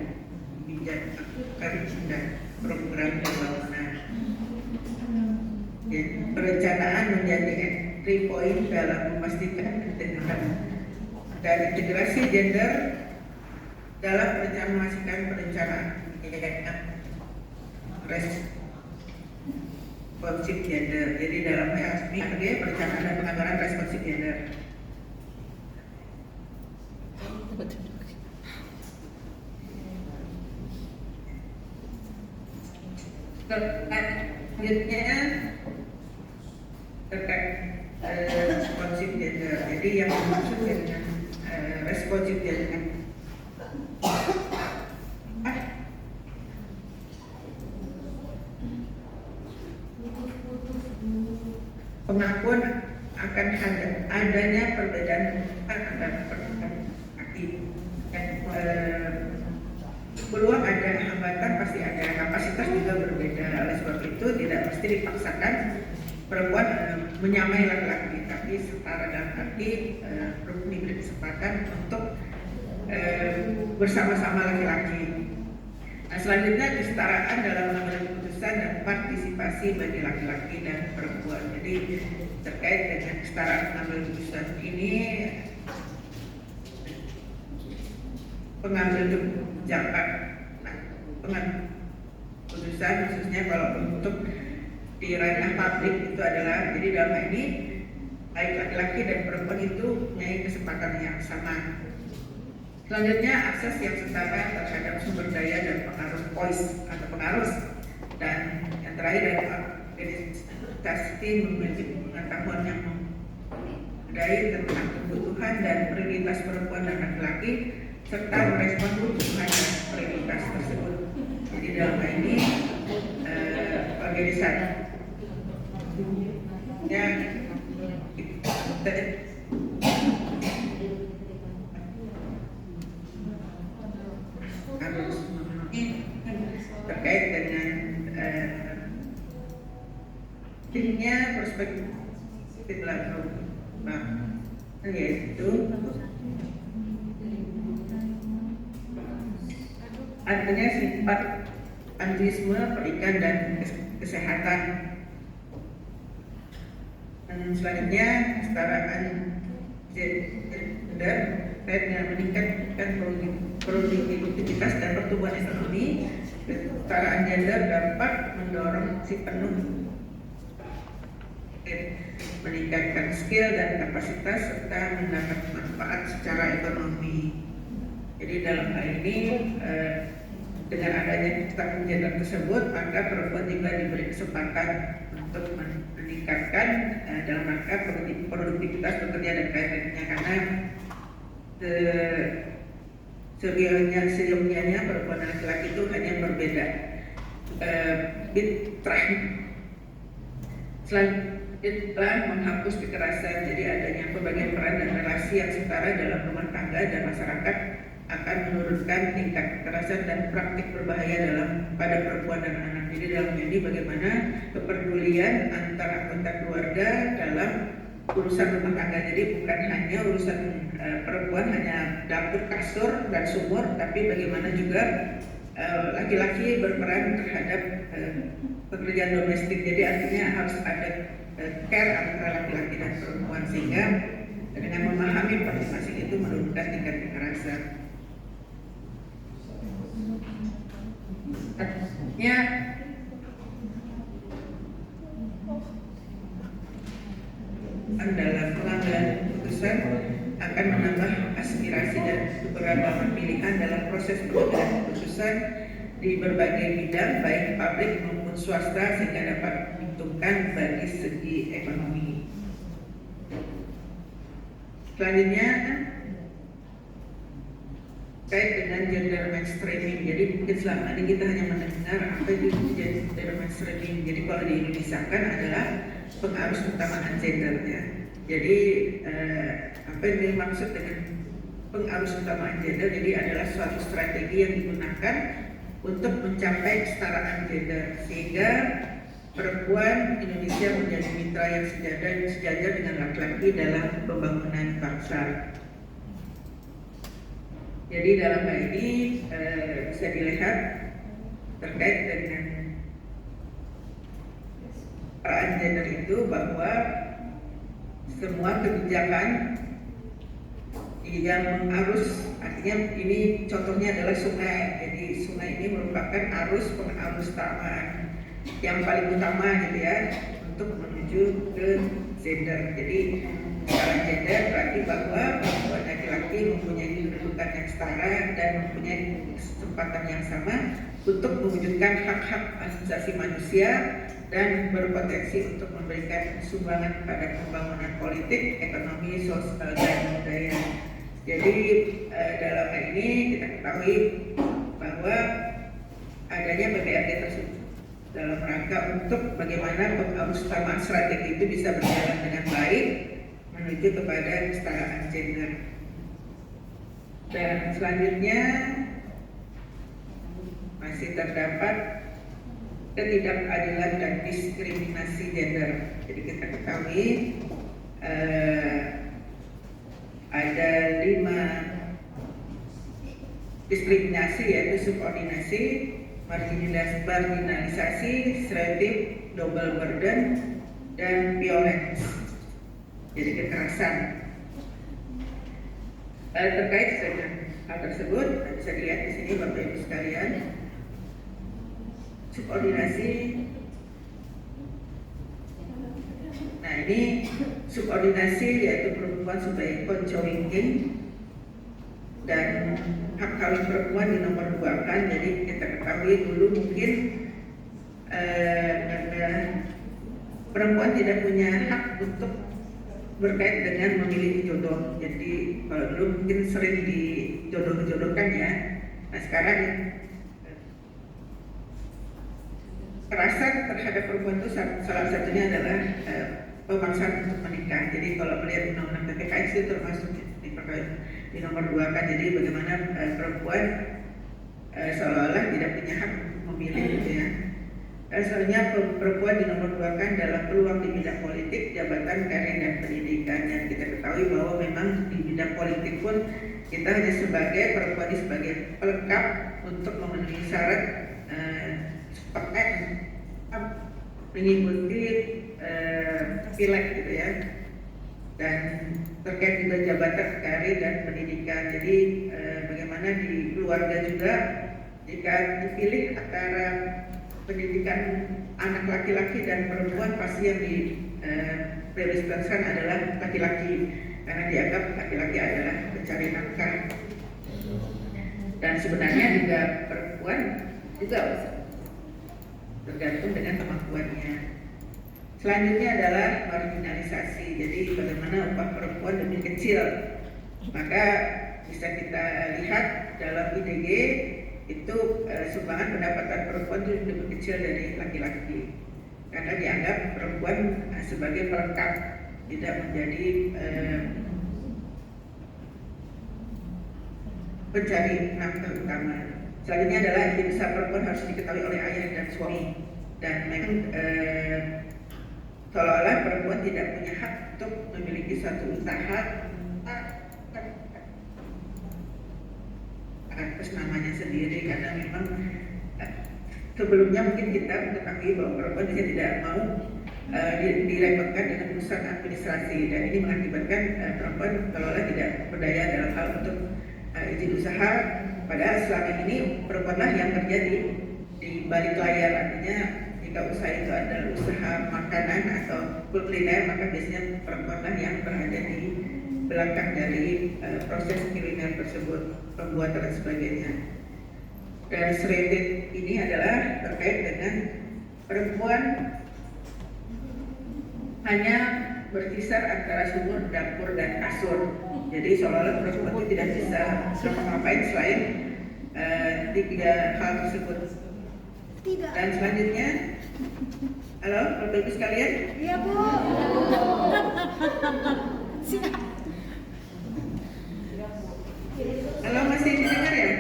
kebijakan dan program pembangunan. Perencanaan menjadi entry point dalam memastikan dan integrasi gender dalam perencanaan memastikan perencanaan responsif gender. Jadi dalam PHSP perencanaan dan penganggaran responsif gender. Selanjutnya terkait responsif gender. Jadi yang dimaksud dengan responsif gender pengakuan akan adanya perbedaan antara perempuan aktif dan peluang ada hambatan, pasti ada, kapasitas juga berbeda. Oleh sebab itu tidak mesti dipaksakan perempuan menyamai laki-laki, tapi setara dalam arti perlu diberi kesempatan untuk bersama-sama laki-laki. Nah, selanjutnya kesetaraan dalam mengambil keputusan dan partisipasi bagi laki-laki dan perempuan. Jadi terkait dengan kesetaraan mengambil keputusan ini, pengambil kebijakan, pengambil keputusan khususnya kalau untuk di ranah publik itu adalah, jadi dalam hal ini baik laki-laki dan perempuan itu mempunyai kesempatan yang sama. Selanjutnya akses yang setara terhadap sumber daya dan pengaruh voice atau pengaruh, dan yang terakhir adalah organisasi memiliki pengetahuan yang memadai tentang kebutuhan dan prioritas perempuan dan laki-laki serta merespon kebutuhan dan prioritas tersebut. Jadi dalam hal ini organisasi ya harus terkait dengan tingginya perspektif laku, yaitu artinya sifat antisme perikan dan kesehatan. Selanjutnya kesetaraan gender terkait dengan meningkatkan produktivitas dan pertumbuhan ekonomi. Kesetaraan gender dapat mendorong si penuh meningkatkan skill dan kapasitas serta mendapat manfaat secara ekonomi. Jadi dalam hal ini dengan adanya kesetaraan gender tersebut, maka perempuan juga diberi kesempatan untuk meningkatkan dalam rangka produktivitas bekerja dan karirnya, karena sebelumnya perempuan dan laki-laki itu hanya berbeda fitrah. Selanjutnya menghapus kekerasan, jadi adanya pembagian peran dan relasi yang setara dalam rumah tangga dan masyarakat akan menurunkan tingkat kekerasan dan praktik berbahaya pada perempuan dan anak. Jadi dalam ini bagaimana kepedulian antara anggota keluarga dalam urusan rumah tangga. Jadi bukan hanya urusan perempuan hanya dapur, kasur dan sumur, tapi bagaimana juga laki-laki berperan terhadap pekerjaan domestik. Jadi artinya harus ada care antara laki-laki dan perempuan, sehingga dengan memahami masing-masing itu menurunkan tingkat kekerasan. Artinya dalam pengambilan keputusan akan menambah aspirasi dan keberagaman pilihan dalam proses pengambilan keputusan di berbagai bidang baik publik maupun swasta, sehingga dapat menguntungkan bagi segi ekonomi. Selanjutnya terkait dengan gender mainstreaming. Jadi mungkin selama ini kita hanya mendengar apa itu gender mainstreaming. Jadi kalau di Indonesia kan adalah pengarus utamaan gender ya. Jadi apa yang dimaksud dengan pengarus utamaan gender? Jadi adalah suatu strategi yang digunakan untuk mencapai kesetaraan gender, sehingga perempuan Indonesia menjadi mitra yang sejajar dengan laki-laki dalam pembangunan bangsa. Jadi dalam hal ini bisa dilihat terkait dengan peran gender itu bahwa semua kebijakan yang mengarus, artinya ini contohnya adalah sungai. Jadi sungai ini merupakan pengarus utama yang paling utama gitu ya untuk menuju ke gender. Jadi secara gender berarti bahwa perempuan dan laki-laki mempunyai kedudukan yang setara dan mempunyai kesempatan yang sama untuk mewujudkan hak-hak asasi manusia dan berpotensi untuk memberikan sumbangan pada pembangunan politik, ekonomi, sosial, dan budaya. Jadi dalam hal ini kita ketahui bahwa adanya PPRD tersebut dalam rangka untuk bagaimana pengarus utama strategi itu bisa berjalan dengan baik menuju kepada kesetaraan gender. Dan selanjutnya masih terdapat ketidakadilan dan diskriminasi gender. Jadi kita ketahui ada 5 diskriminasi, yaitu subordinasi, marginalisasi, stereotip, double burden, dan violence. Jadi kekerasan. Terkait dengan hal tersebut bisa dilihat di sini Bapak Ibu sekalian. Subordinasi. Nah ini subordinasi yaitu perempuan sebagai conjoining dan hak kawin perempuan dinomorduakan. Jadi kita ketahui dulu mungkin perempuan tidak punya hak untuk berkait dengan memilih jodoh. Jadi kalau dulu mungkin sering dijodoh-jodohkan ya. Nah sekarang kekerasan terhadap perempuan itu salah satunya adalah pemaksaan untuk menikah. Jadi kalau melihat undang-undang PPKS itu termasuk di nomor 2 kan, jadi bagaimana perempuan seolah-olah tidak punya hak untuk memilih gitu ya. Soalnya perempuan di nomor 2 kan dalam peluang di bidang politik, jabatan, karir, dan pendidikan. Dan kita ketahui bahwa memang di bidang politik pun kita hanya sebagai perempuan sebagai pelengkap untuk memenuhi syarat sepakat mengikuti pileg gitu ya. Dan terkait juga jabatan, karir, dan pendidikan. Jadi bagaimana di keluarga juga jika dipilih antara pendidikan anak laki-laki dan perempuan, pasti yang diprioritaskan adalah laki-laki karena dianggap laki-laki adalah pencari nafkah. Dan sebenarnya juga perempuan juga tergantung dengan kemampuannya. Selanjutnya adalah marginalisasi. Jadi bagaimana upah perempuan lebih kecil, maka bisa kita lihat dalam IDG itu sumbangan pendapatan perempuan itu lebih kecil dari laki-laki karena dianggap perempuan sebagai pelengkap, tidak menjadi pencari nafkah utama. Selanjutnya adalah ide besar perempuan harus diketahui oleh ayah dan suami, dan memang seolah-olah perempuan tidak punya hak untuk memiliki suatu usaha atas namanya sendiri, karena memang sebelumnya mungkin kita mengetahui bahwa perempuan bisa tidak mau direpotkan dengan urusan administrasi, dan ini mengakibatkan perempuan seolah-olah tidak berdaya dalam hal untuk izin usaha. Padahal selama ini perempuanlah yang kerja di balik layar, artinya jika usaha itu adalah usaha makanan atau kuliner, maka biasanya perempuanlah yang berada di belakang dari proses kuliner tersebut, pembuatan dan sebagainya. Dan shredded ini adalah terkait dengan perempuan hanya berkisar antara sumur, dapur, dan kasur. Jadi seolah-olah perempuan itu tidak bisa ngapa-ngapain selain 3 hal tersebut. Tidak. Dan selanjutnya, halo Bapak Ibu sekalian. Iya Bu. Siap. Halo, masih didengar ya?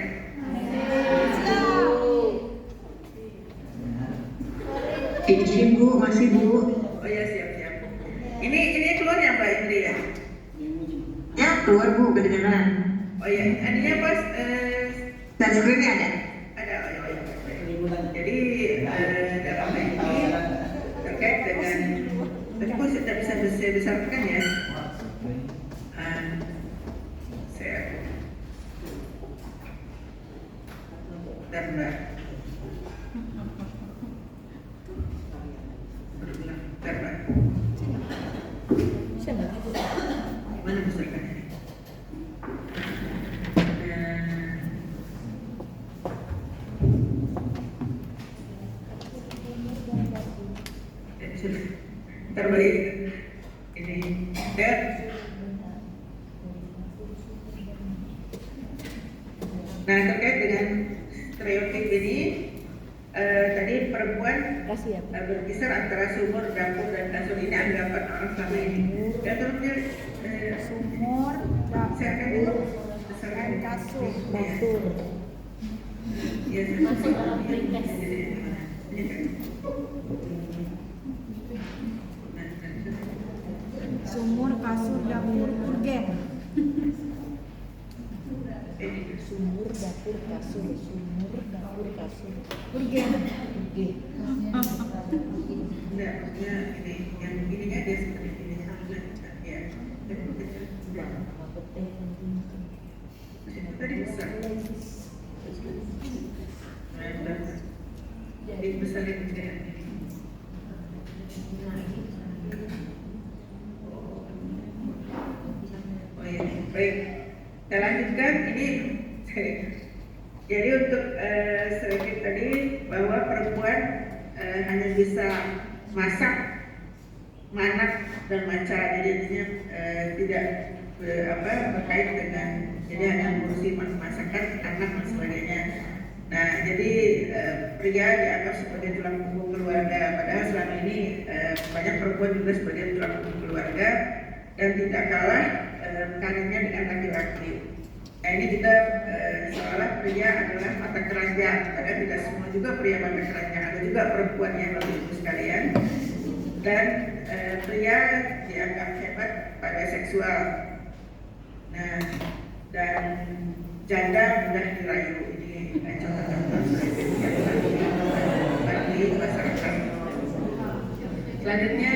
Izin Bu, masih Bu. Oh ya, siap. Ini keluar ya Mbak Indri ya? Ya keluar Bu, kedengaran. Oh ya, adanya pas Dan screennya ada. ada. Oh ya. Jadi dalam hal ini terkait dengan, tapi kok tidak bisa besarkan ya? Saya dan Mbak. Bentar, Mbak. Mana besarkannya? Terbalik ini dan nah, terkait dengan stereotip ini tadi perempuan berkisar antara sumur, dapur, dan kasur. Ini anggapan orang selama ini. Dan terusnya Sumur, saya akan dulu dan kasur, dapur. ya, Sumur, kasur, dapur, urgen. Sumur, dapur, kasur. Sumur, dapur, kasur. Urgen. enggak, maksudnya ini yang ininya dia seperti ini ya. Tadi besar. Jadi besar yang besar. Oh iya, baik. Kita lanjutkan ini. Jadi untuk sedikit tadi bahwa perempuan hanya bisa masak, manak, dan maca. Jadi intinya tidak berkait dengan, jadi hanya mengurusi masakan, anak, dan sebagainya. Nah, jadi pria dianggap sebagai tulang punggung keluarga. Padahal selama ini banyak perempuan juga sebagai tulang punggung keluarga dan tidak kalah karirnya dengan laki-laki. Nah ini juga seolah pria adalah mata keranjang, padahal tidak semua juga pria mata keranjang, ada juga perempuan yang Bapak Ibu sekalian. Dan pria dianggap hebat pada seksual. Nah, dan janda mudah dirayu. Ini contoh-contoh bagi masyarakat. Selanjutnya,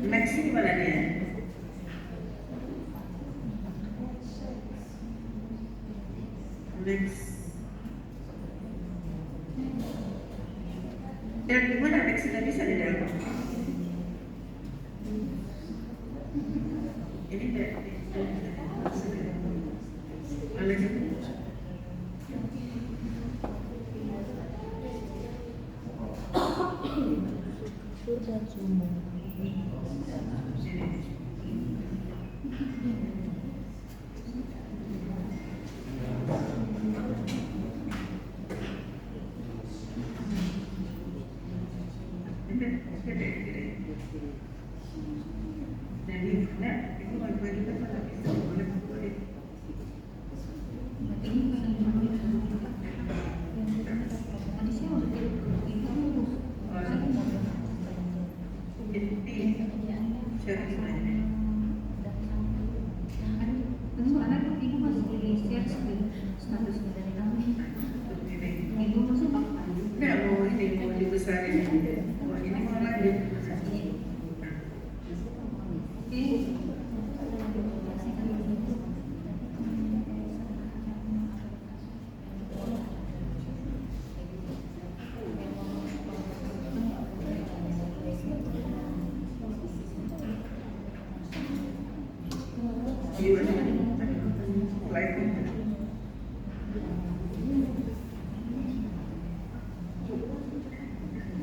next ini mana dia? Next. Dan gimana next tidak bisa di dalam? Ini tidak. Kasur dan sumur.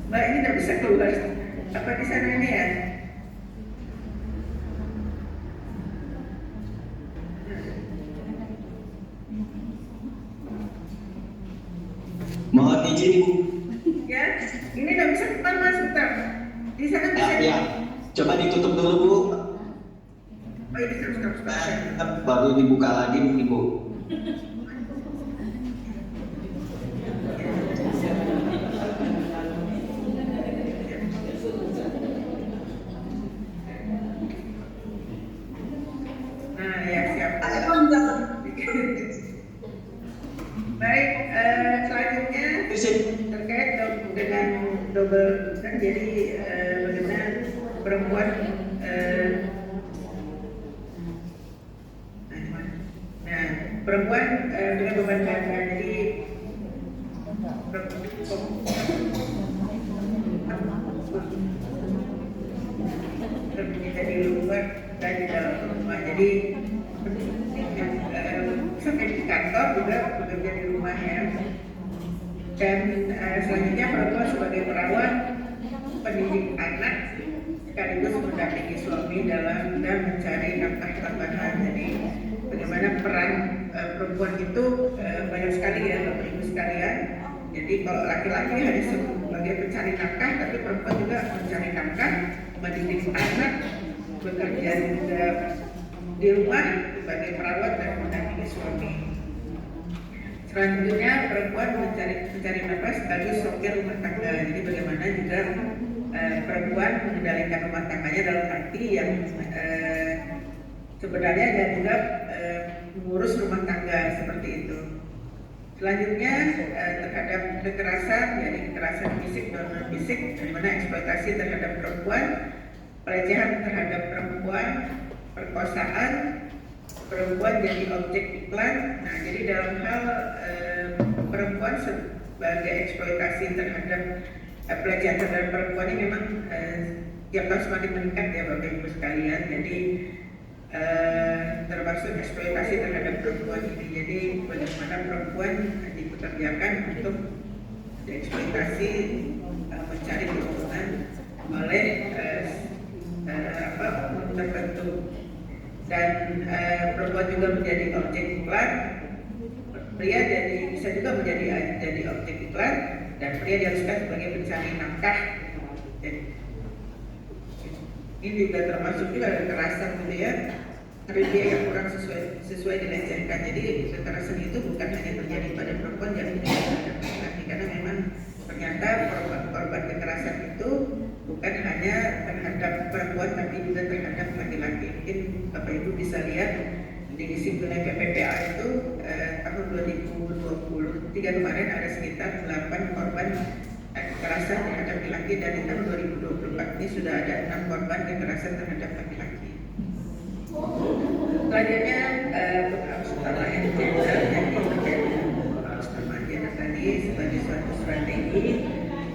Mbak ini tidak bisa keluar. Apa di sana ini ya? Mohon izin Ibu. Ya, ini tidak bisa keluar Mas, bentar. Di sana bisa. Ya. Coba ditutup dulu Bu. Oh ini terus. Baru dibuka lagi Ibu. Nah ya siap. Baik, selanjutnya terkait dengan double kan jadi bagaimana perempuan perempuan dengan beban ganda jadi berbeda di luar dan di dalam rumah. Jadi sampai di kantor juga bekerja di rumah ya. Dan selanjutnya perempuan sebagai perawat, pendidik anak, sekaligus mendampingi suami dalam dan mencari nafkah tambahan. Jadi bagaimana peran perempuan itu banyak sekali ya Bapak Ibu sekalian. Jadi kalau laki-laki hanya sebagai pencari nafkah, tapi perempuan juga mencari nafkah, mendidik anak, bekerja juga di rumah sebagai perawat dan mendampingi suami. Selanjutnya perempuan mencari nafkah sebagai sopir rumah tangga. Jadi bagaimana juga perempuan mengendalikan rumah tangganya dalam arti yang sebenarnya dia juga mengurus rumah tangga seperti itu. Selanjutnya terhadap kekerasan, yaitu kekerasan fisik dan non fisik, bagaimana eksploitasi terhadap perempuan, pelecehan terhadap perempuan, perkosaan, perempuan jadi objek iklan. Nah, jadi dalam hal perempuan sebagai eksploitasi terhadap pelecehan terhadap perempuan ini memang tiap tahun semakin meningkat ya Bapak Ibu sekalian. Jadi termasuk eksploitasi terhadap perempuan ini. Jadi bagaimana perempuan dipekerjakan untuk dieksploitasi, mencari keuntungan oleh tertentu. Dan perempuan juga menjadi objek iklan pria bisa juga jadi objek iklan, dan pria diharuskan sebagai pencari nafkah. Jadi, ini juga termasuk juga kekerasan gitu ya, kerja yang kurang sesuai dilecehkan. Jadi kekerasan itu bukan hanya terjadi pada perempuan, tapi juga pada laki-laki, karena memang ternyata korban kekerasan itu bukan hanya terhadap perempuan tapi juga terhadap laki-laki. Mungkin Bapak Ibu bisa lihat di Simpulan PPPA itu tahun 2023 kemarin ada sekitar 8 korban kekerasan terhadap laki-laki, dan di tahun 2024 ini sudah ada 6 korban kekerasan terhadap laki-laki. Selanjutnya pengetahuan gender, yang terkait dengan pengetahuan gender tadi sebagai suatu strategi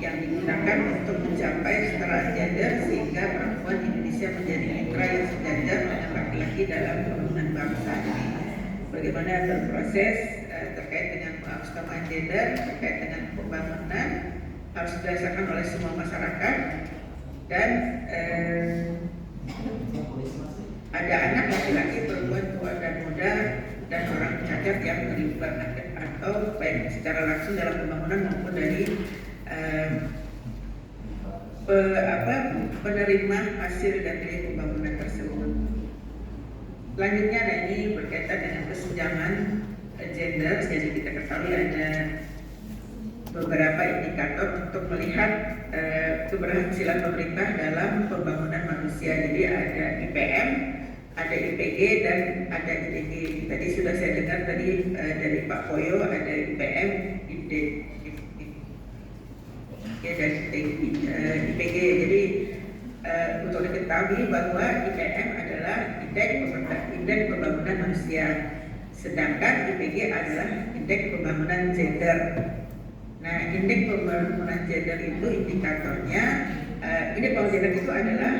yang digunakan untuk mencapai kesetaraan gender sehingga perempuan Indonesia menjadi mitra yang sejajar dengan laki-laki dalam pembangunan bangsa. Jadi bagaimana berproses terkait dengan pengetahuan gender, terkait dengan pembangunan harus dirasakan oleh semua masyarakat, dan ada anak laki-laki, perempuan, tua dan muda, dan orang cacat yang terlibat atau baik secara langsung dalam pembangunan maupun dari penerima hasil dari pembangunan tersebut. Selanjutnya ini berkaitan dengan kesenjangan gender. Jadi kita ketahui ada beberapa indikator untuk melihat keberhasilan pemerintah dalam pembangunan manusia. Jadi ada IPM, ada IPG, dan ada IDG. Tadi sudah saya dengar tadi dari Pak Poyo ada IPM, dan IPG. Jadi untuk diketahui bahwa IPM adalah indeks pembangunan manusia, sedangkan IPG adalah indeks pembangunan gender. Nah, indeks pembangunan gender itu indikatornya, indeks pembangunan gender itu adalah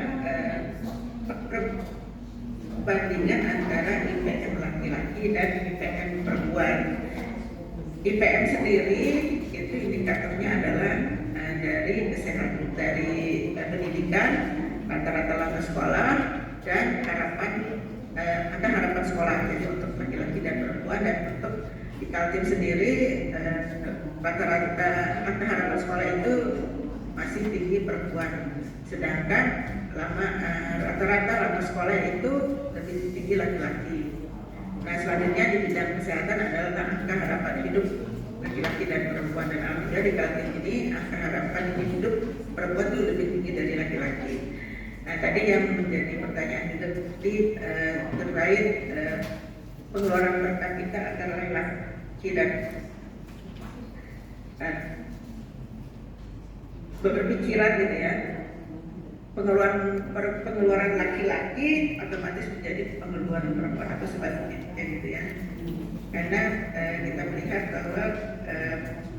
perbandingan antara IPM laki-laki dan IPM perempuan. IPM sendiri itu indikatornya adalah dari kesehatan, dari pendidikan, rata-rata lama sekolah, dan harapan sekolah. Jadi untuk laki-laki dan perempuan, dan untuk di Kaltim sendiri rata-rata harapan sekolah itu masih tinggi perempuan, sedangkan rata-rata lama sekolah itu lebih tinggi laki-laki. Nah, selanjutnya di bidang kesehatan adalah angka harapan hidup laki-laki dan perempuan, dan alhamdulillah di Kaltim ini angka harapan hidup perempuan itu lebih tinggi dari laki-laki. Nah, tadi yang menjadi pertanyaan juga terkait pengeluaran per kapita antara laki-laki dan berpikiran gitu ya, pengeluaran laki-laki otomatis menjadi pengeluaran perempuan atau sebaliknya gitu ya. Karena kita melihat bahwa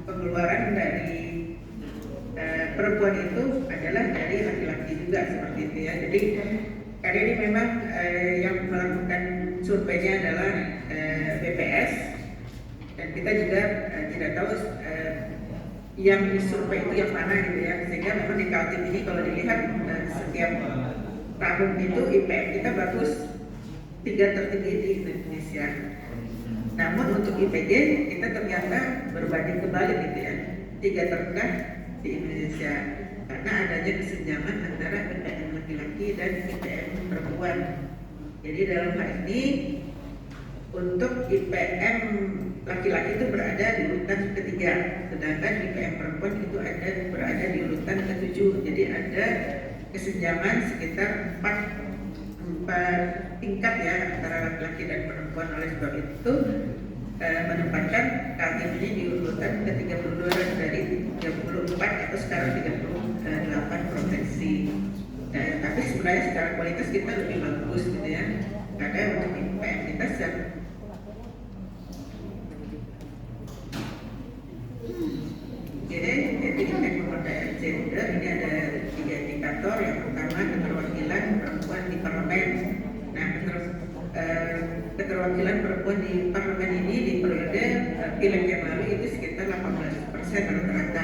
pengeluaran dari perempuan itu adalah dari laki-laki juga seperti itu ya. Jadi kali ini memang yang melakukan surveinya adalah BPS, dan kita juga tidak tahu yang disurvei itu yang mana gitu ya. Sehingga memang di Kaltim ini kalau dilihat setiap tahun itu IPM kita bagus, 3 tertinggi di Indonesia. Namun untuk IPG kita ternyata berbanding kebalik gitu ya, 3 terendah di Indonesia, karena adanya kesenjangan antara IPM laki-laki dan IPM perempuan. Jadi dalam hal ini untuk IPM laki-laki itu berada di urutan ketiga, sedangkan IPM perempuan itu berada di urutan ke-7. Jadi ada kesenjangan sekitar 4 tingkat ya antara laki-laki dan perempuan. Oleh sebab itu menempatkan Kaltim ini di urutan ke-32 dari 34 atau sekarang 38 provinsi. Tapi sebenarnya secara kualitas kita lebih bagus gitu ya, karena untuk IPM kita jadi indeks pemberdayaan gender ini ada 3 indikator. Yang pertama keterwakilan perempuan di parlemen. Nah, keterwakilan perempuan di parlemen ini di periode pileg yang lalu itu sekitar 18% rata-rata,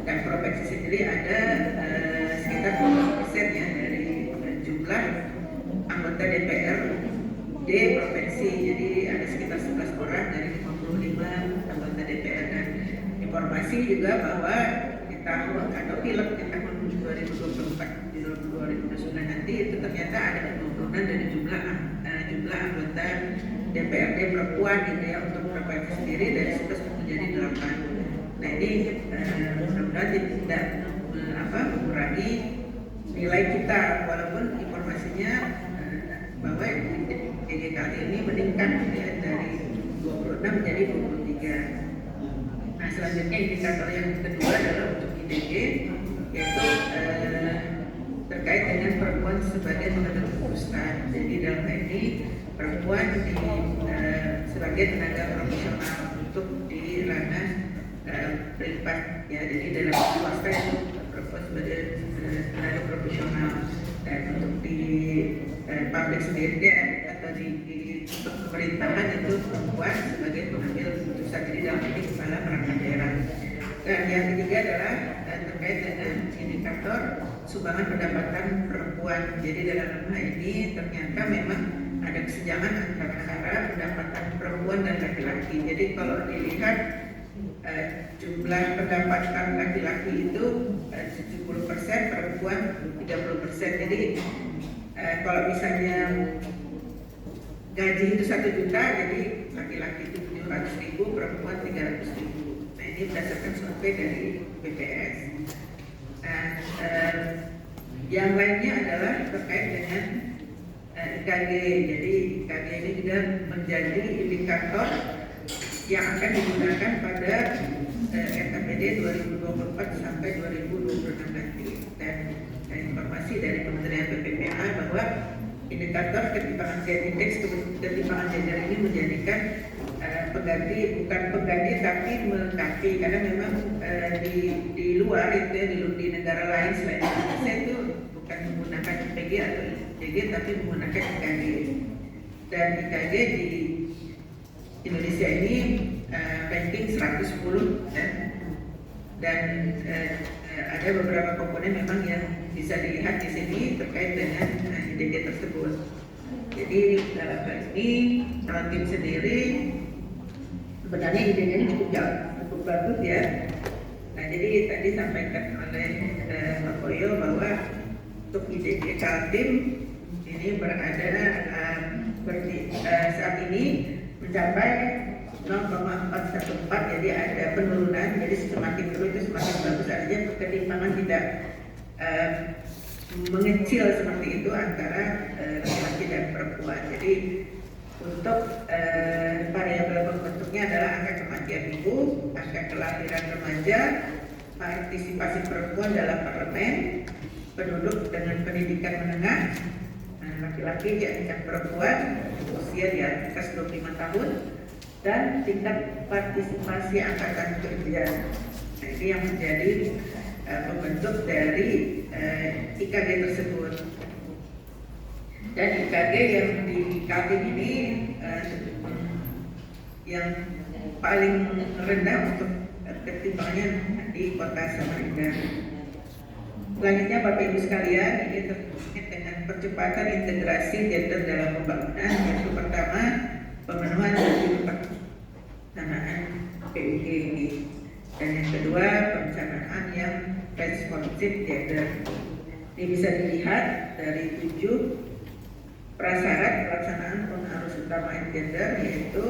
dan provinsi sendiri ada sekitar 20% ya dari jumlah anggota DPR di provinsi. Jadi ada sekitar 11 orang dari 55 informasi juga bahwa di tahun atau pilek di tahun 2024 di 2029 nanti itu ternyata ada penurunan dari jumlah anggota DPRD perempuan gitu ya untuk perempuan sendiri dari 11 menjadi 8. Nah ini mudah-mudahan tidak mengurangi nilai kita, walaupun informasinya bahwa DGKT ini meningkat ya, dari 26 menjadi 23. Nah selanjutnya indikator yang kedua adalah untuk IDG, yaitu terkait dengan perempuan sebagai tenaga kependudukan. Jadi dalam hal ini perempuan sebagai tenaga profesional untuk di ranah privat ya, jadi dalam swasta itu perempuan sebagai tenaga profesional, dan untuk di publik sendiri atau di pemerintahan itu perempuan sebagai pengambil keputusan, jadi dalam ini kepala perangkat daerah. Dan yang ketiga adalah terkait dengan indikator sumbangan pendapatan perempuan. Jadi dalam hal ini ternyata memang ada kesenjangan antara pendapatan perempuan dan laki-laki. Jadi kalau dilihat jumlah pendapatan laki-laki itu 70%, perempuan 30%. Jadi kalau misalnya gaji itu 1 juta, jadi laki-laki itu 700.000, perempuan 300.000. Nah ini berdasarkan survei dari BPS. Yang lainnya adalah terkait dengan IKG. Jadi IKG ini juga menjadi indikator yang akan digunakan pada RKPD 2024 sampai 2026 nanti. Dan informasi dari Kementerian PPPA bahwa indikator ketimpangan gender ini menjadikan bukan pengganti tapi melengkapi, karena memang di luar itu ya, di negara lain selain Indonesia itu bukan menggunakan IPG atau IPG tapi menggunakan IKG. Dan IKG di Indonesia ini ranking 110 dan ada beberapa komponen memang yang bisa dilihat di sini terkait dengan IDG tersebut. Jadi dalam hal ini kalau tim sendiri sebenarnya IDG ini cukup bagus ya. Nah jadi tadi sampaikan oleh Pak Koyo bahwa untuk IDG Kaltim ini berada saat ini mencapai 0,414, jadi ada penurunan. Jadi semakin turun itu semakin bagus, artinya ketimpangan tidak mengecil seperti itu antara laki-laki dan perempuan. Jadi untuk variabel pembentuknya adalah angka kematian ibu, angka kelahiran remaja, partisipasi perempuan dalam parlemen, penduduk dengan pendidikan menengah, laki-laki dan perempuan usia di atas 25 tahun, dan tingkat partisipasi angkatan kerja. Nah, ini yang menjadi pembentuk dari IKG tersebut. Dan IKG yang di Kaltim ini yang paling rendah untuk ketimpangannya di Kota Samarinda. Selanjutnya Bapak Ibu sekalian, ini terkait dengan percepatan integrasi gender dalam pembangunan. Yang pertama, pemenuhan dari pelaksanaan PUD ini, dan yang kedua perencanaan yang responsif gender. Ini bisa dilihat dari 7 prasyarat pelaksanaan pengarus utama gender, yaitu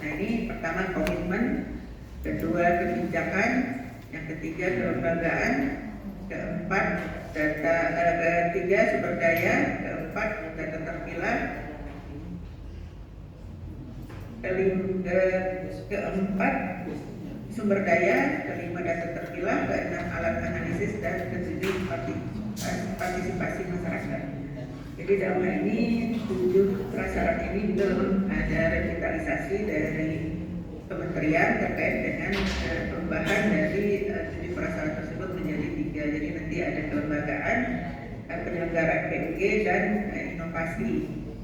ini pertama komitmen, kedua kebijakan, yang ketiga kelembagaan, keempat ketiga sumber daya, keempat data terpilah, keempat sumber daya, kelima data terpilah, keenam alat analisis, dan ketujuh partisipasi masyarakat. Jadi dalam hal ini 7 prasyarat ini belum ada revitalisasi dari kementerian terkait dengan perubahan dari 7 prasyarat tersebut menjadi 3. Jadi nanti ada kelembagaan, penyelenggaraan PUG, dan inovasi.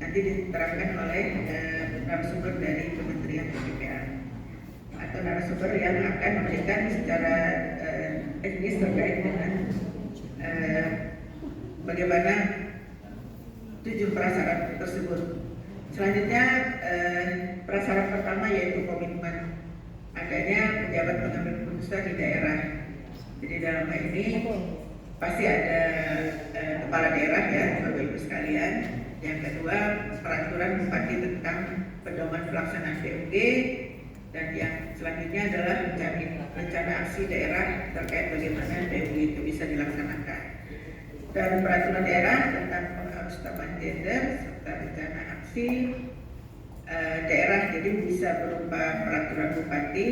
Nanti diterapkan oleh narasumber dari Kementerian PPPA atau narasumber yang akan memberikan secara teknis terkait dengan bagaimana 7 prasyarat tersebut. Selanjutnya prasyarat pertama yaitu komitmen adanya pejabat pengambil keputusan di daerah. Jadi dalam hal ini pasti ada kepala daerah ya, Bapak Ibu sekalian. Yang kedua, peraturan bupati tentang pedoman pelaksanaan PUD, dan yang selanjutnya adalah rencana aksi daerah terkait bagaimana PUD itu bisa dilaksanakan. Dan peraturan daerah tentang pengharusan gender serta rencana aksi daerah, jadi bisa berupa peraturan bupati,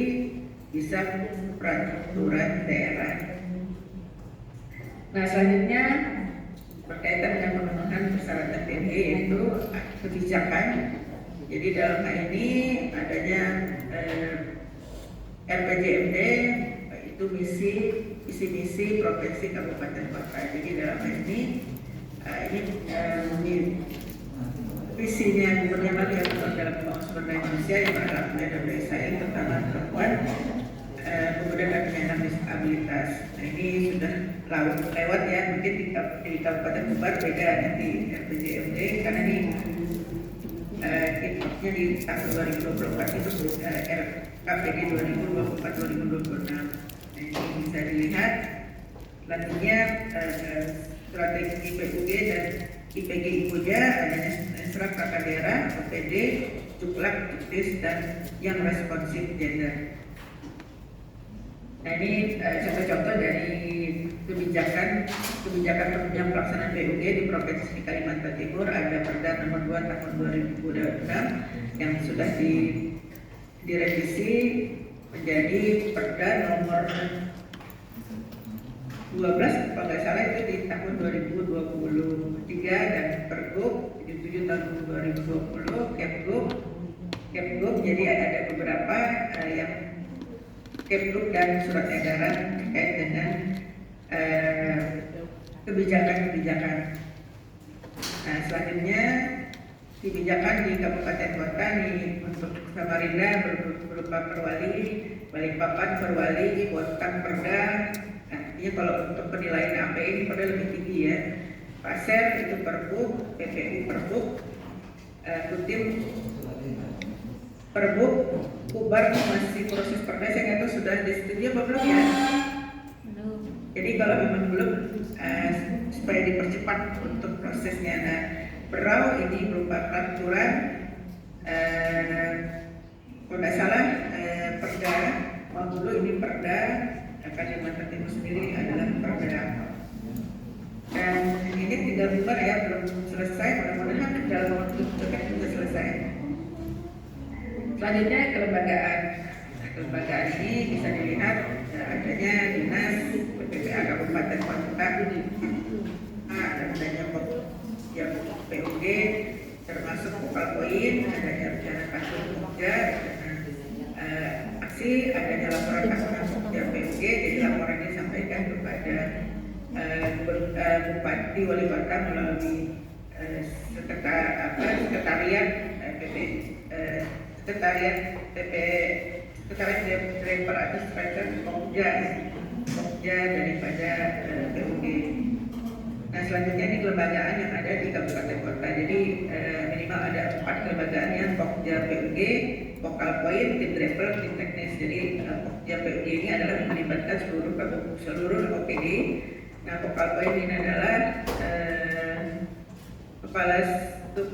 bisa peraturan daerah. Nah, selanjutnya berkaitan dengan pemenuhan persyaratan PUD yaitu kebijakan. Jadi dalam hal ini adanya RPJMD itu misi provinsi kabupaten kota. Jadi dalam hal ini visinya Gubernur Bali yang dalam pembangunan sumber daya manusia yang berharap dari desa yang terutama perempuan, kemudian dan penyandang disabilitas. Nah, ini sudah lewat ya, mungkin di Kabupaten Tubar beda nanti RPJMD karena ini ikutnya di tahun 2024 itu RKPD 2024-2026. Nah, ini bisa dilihat selanjutnya strategi PUG dan IPG IPUJA, adanya Serat Perangkat Daerah, OPD, Cuklak, Cuktis, dan yang responsif gender. Nah, ini contoh-contoh dari kebijakan penunjang pelaksanaan PUG di Provinsi Kalimantan Timur. Ada Perda nomor 2 tahun 2026 yang sudah direvisi menjadi Perda nomor 12 kalau nggak salah itu di tahun 2023, dan Pergub 77 tahun 2020, Kepgub. Jadi ada beberapa yang Kepgub dan surat edaran terkait dengan kebijakan-kebijakan. Nah, selanjutnya kebijakan di kabupaten kota nih untuk Samarinda berupa Perwali, Balikpapan, Perwali, Bontang, Perda. Nah, ini kalau untuk penilaian AP ini pada lebih tinggi ya. Pasir itu Pergub, PPU Pergub, Kutim Pergub, Kubar masih proses perda, saya nggak tahu sudah disetujui apa belum ya. Jadi kalau memang belum, supaya dipercepat untuk prosesnya. Nah, Berau ini berupa peraturan, kalau nggak salah Perda, dulu ini Perda, Kalimantan Timur sendiri adalah Perda. Dan ini tinggal bubar ya, belum selesai, mudah-mudahan dalam waktu dekat juga selesai. Selanjutnya kelembagaan. Nah, kelembagaan ini bisa dilihat adanya dinas PPPA Kabupaten Kota, adanya yang PUG termasuk vokal poin, adanya rencana kasus Pokja, aksi, adanya laporan tahunan Pokja PUG. Jadi laporan ini disampaikan kepada Bupati Wali Kota melalui sekretariat Direktur Administratif Pokja daripada PUG. Nah, selanjutnya ini kelembagaan yang ada di kabupaten kota. Jadi minimal ada 4 kelembagaan yang Pokja PUG, vokal poin, tim driver, tim teknis. Jadi Pokja PUG ini adalah melibatkan seluruh OPD. Nah, vokal poin ini adalah kepala staf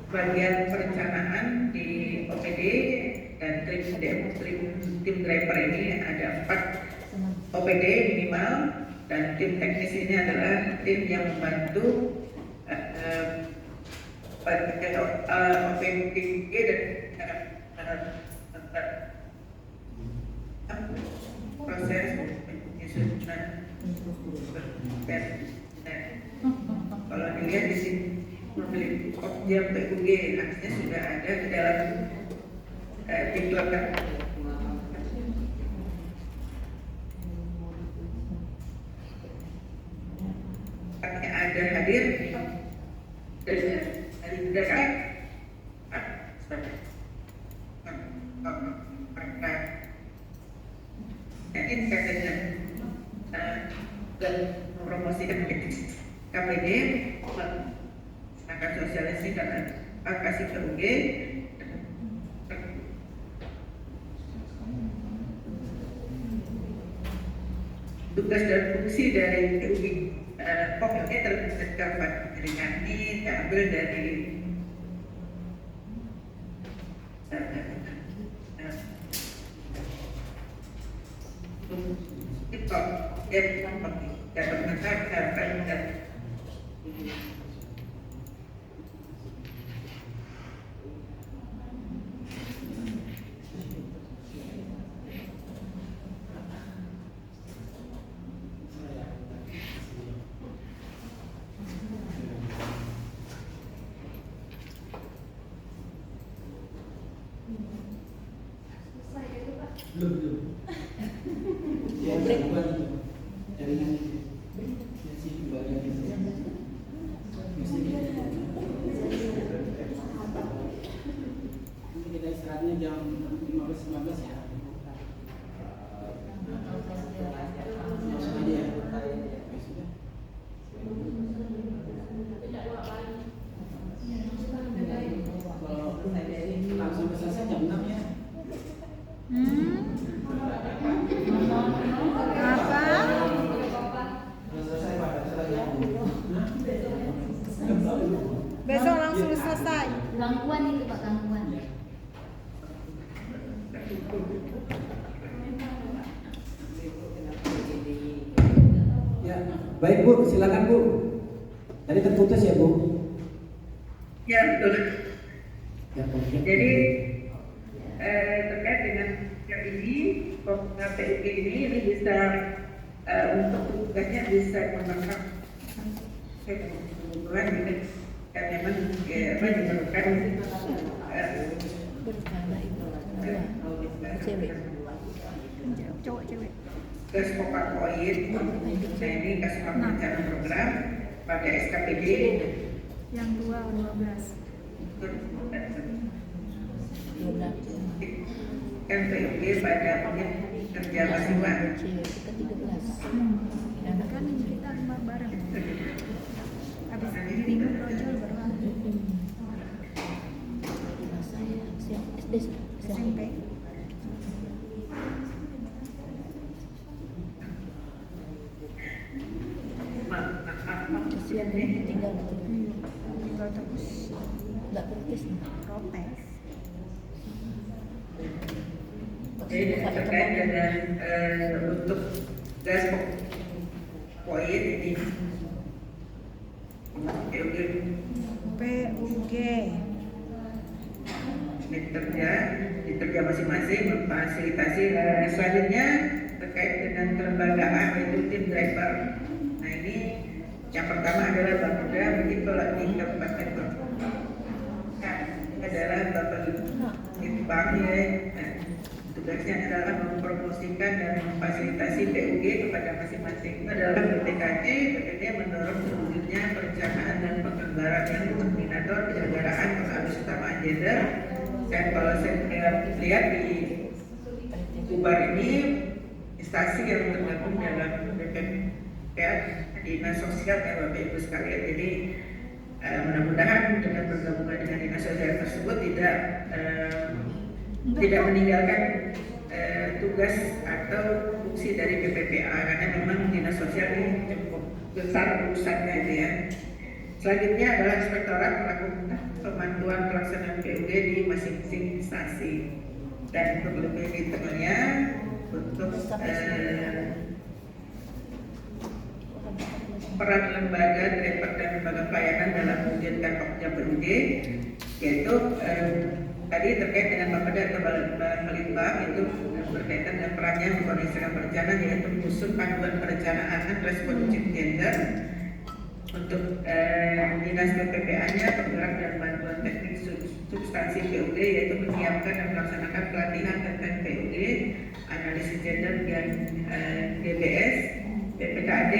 bagian perencanaan di OPD, dan tim driver ini ada 4 OPD minimal, dan tim teknis ini adalah tim yang membantu OPD dan proses penyusunan. Kalau dilihat di sini Pokja PUG artinya sudah ada di dalam tim belakang. Ada hadir dari belakang. Ini katanya dan mempromosikan KPD akan sosialisasi dan Kasih PUG. Tugas dan fungsi dari PUG pokoknya terdapat dengan ini diambil dari belum ya bukan itu jaringan ya sih bagian itu nanti kita istirahatnya jam 15.15 ya. Langsung aja ya. Kalau langsung selesai jam 6 ya. Besok langsung selesai. Gangguan itu Pak, gangguan. Ya, baik Bu, silakan Bu. Tadi terputus ya Bu. Ya betul. Ya, oke. Jadi terkait dengan yang ini, PUG ini bisa untuk tugasnya bisa mengangkat kebutuhan ini dan memang diperlukan Cewek. tes poin. Nah ini kasih perencanaan program pada SKPD Yang 12. kan PUG pada unit kerja masing-masing. Kan kita bareng. Habis dirimu brojol baru SMP. Kasihan dia tinggal Tinggal terus nggak protes nih. protes. Jadi terkait dengan untuk gas poin ini PUG di kerja masing-masing memfasilitasi. Selanjutnya terkait dengan kelembagaan yaitu tim driver. Nah ini yang pertama adalah Bapeda begitu di Kabupaten Bogor. Nah, ini adalah Bapak Litbang ya. Nah, tugasnya adalah mempromosikan dan memfasilitasi PUG kepada masing-masing. Itu adalah BPKJ, BPD mendorong terwujudnya perencanaan dan penggambaran untuk koordinator penyelenggaraan pengarus utama gender. Dan kalau saya lihat di Ubar ini instansi yang tergabung dalam BPPA, Dinas Sosial ya Bapak Ibu sekalian. Jadi mudah-mudahan dengan bergabungan dengan Dinas Sosial tersebut tidak meninggalkan tugas atau fungsi dari BPPA karena memang Dinas Sosial ini cukup besar urusannya itu ya. Selanjutnya adalah Inspektorat melakukan pemantauan pelaksanaan PUG di masing-masing instansi dan untuk lebih detailnya untuk peran lembaga, direktur dan lembaga pelayanan dalam mewujudkan program PUG yaitu tadi terkait dengan Bapeda atau Balitbang itu berkaitan dengan perannya mengkoordinasikan perencanaan yaitu menyusun panduan perencanaan responsif gender untuk dinas PPPA-nya penggerak dan bantuan teknik substansi PUG yaitu menyiapkan dan melaksanakan pelatihan tentang PUG, analisis gender dan DBS, BPKD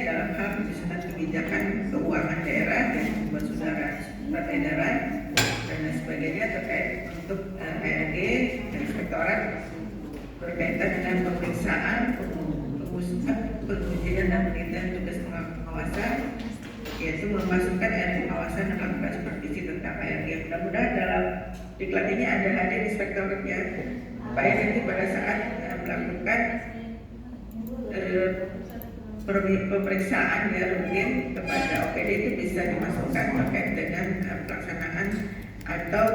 dalam hal penyusunan kebijakan keuangan daerah dan membuat surat edaran dan lain sebagainya terkait untuk ARG dan Inspektorat berkaitan dengan pemeriksaan, pengujian dan penelitian tugas pengawasan yaitu memasukkan pengawasan dan melakukan supervisi informasi tentang ARG. Mudah-mudahan dalam diklat ini ada hadir inspektornya Pak nanti pada saat melakukan pemeriksaan ya rutin kepada OPD itu bisa dimasukkan terkait dengan pelaksanaan atau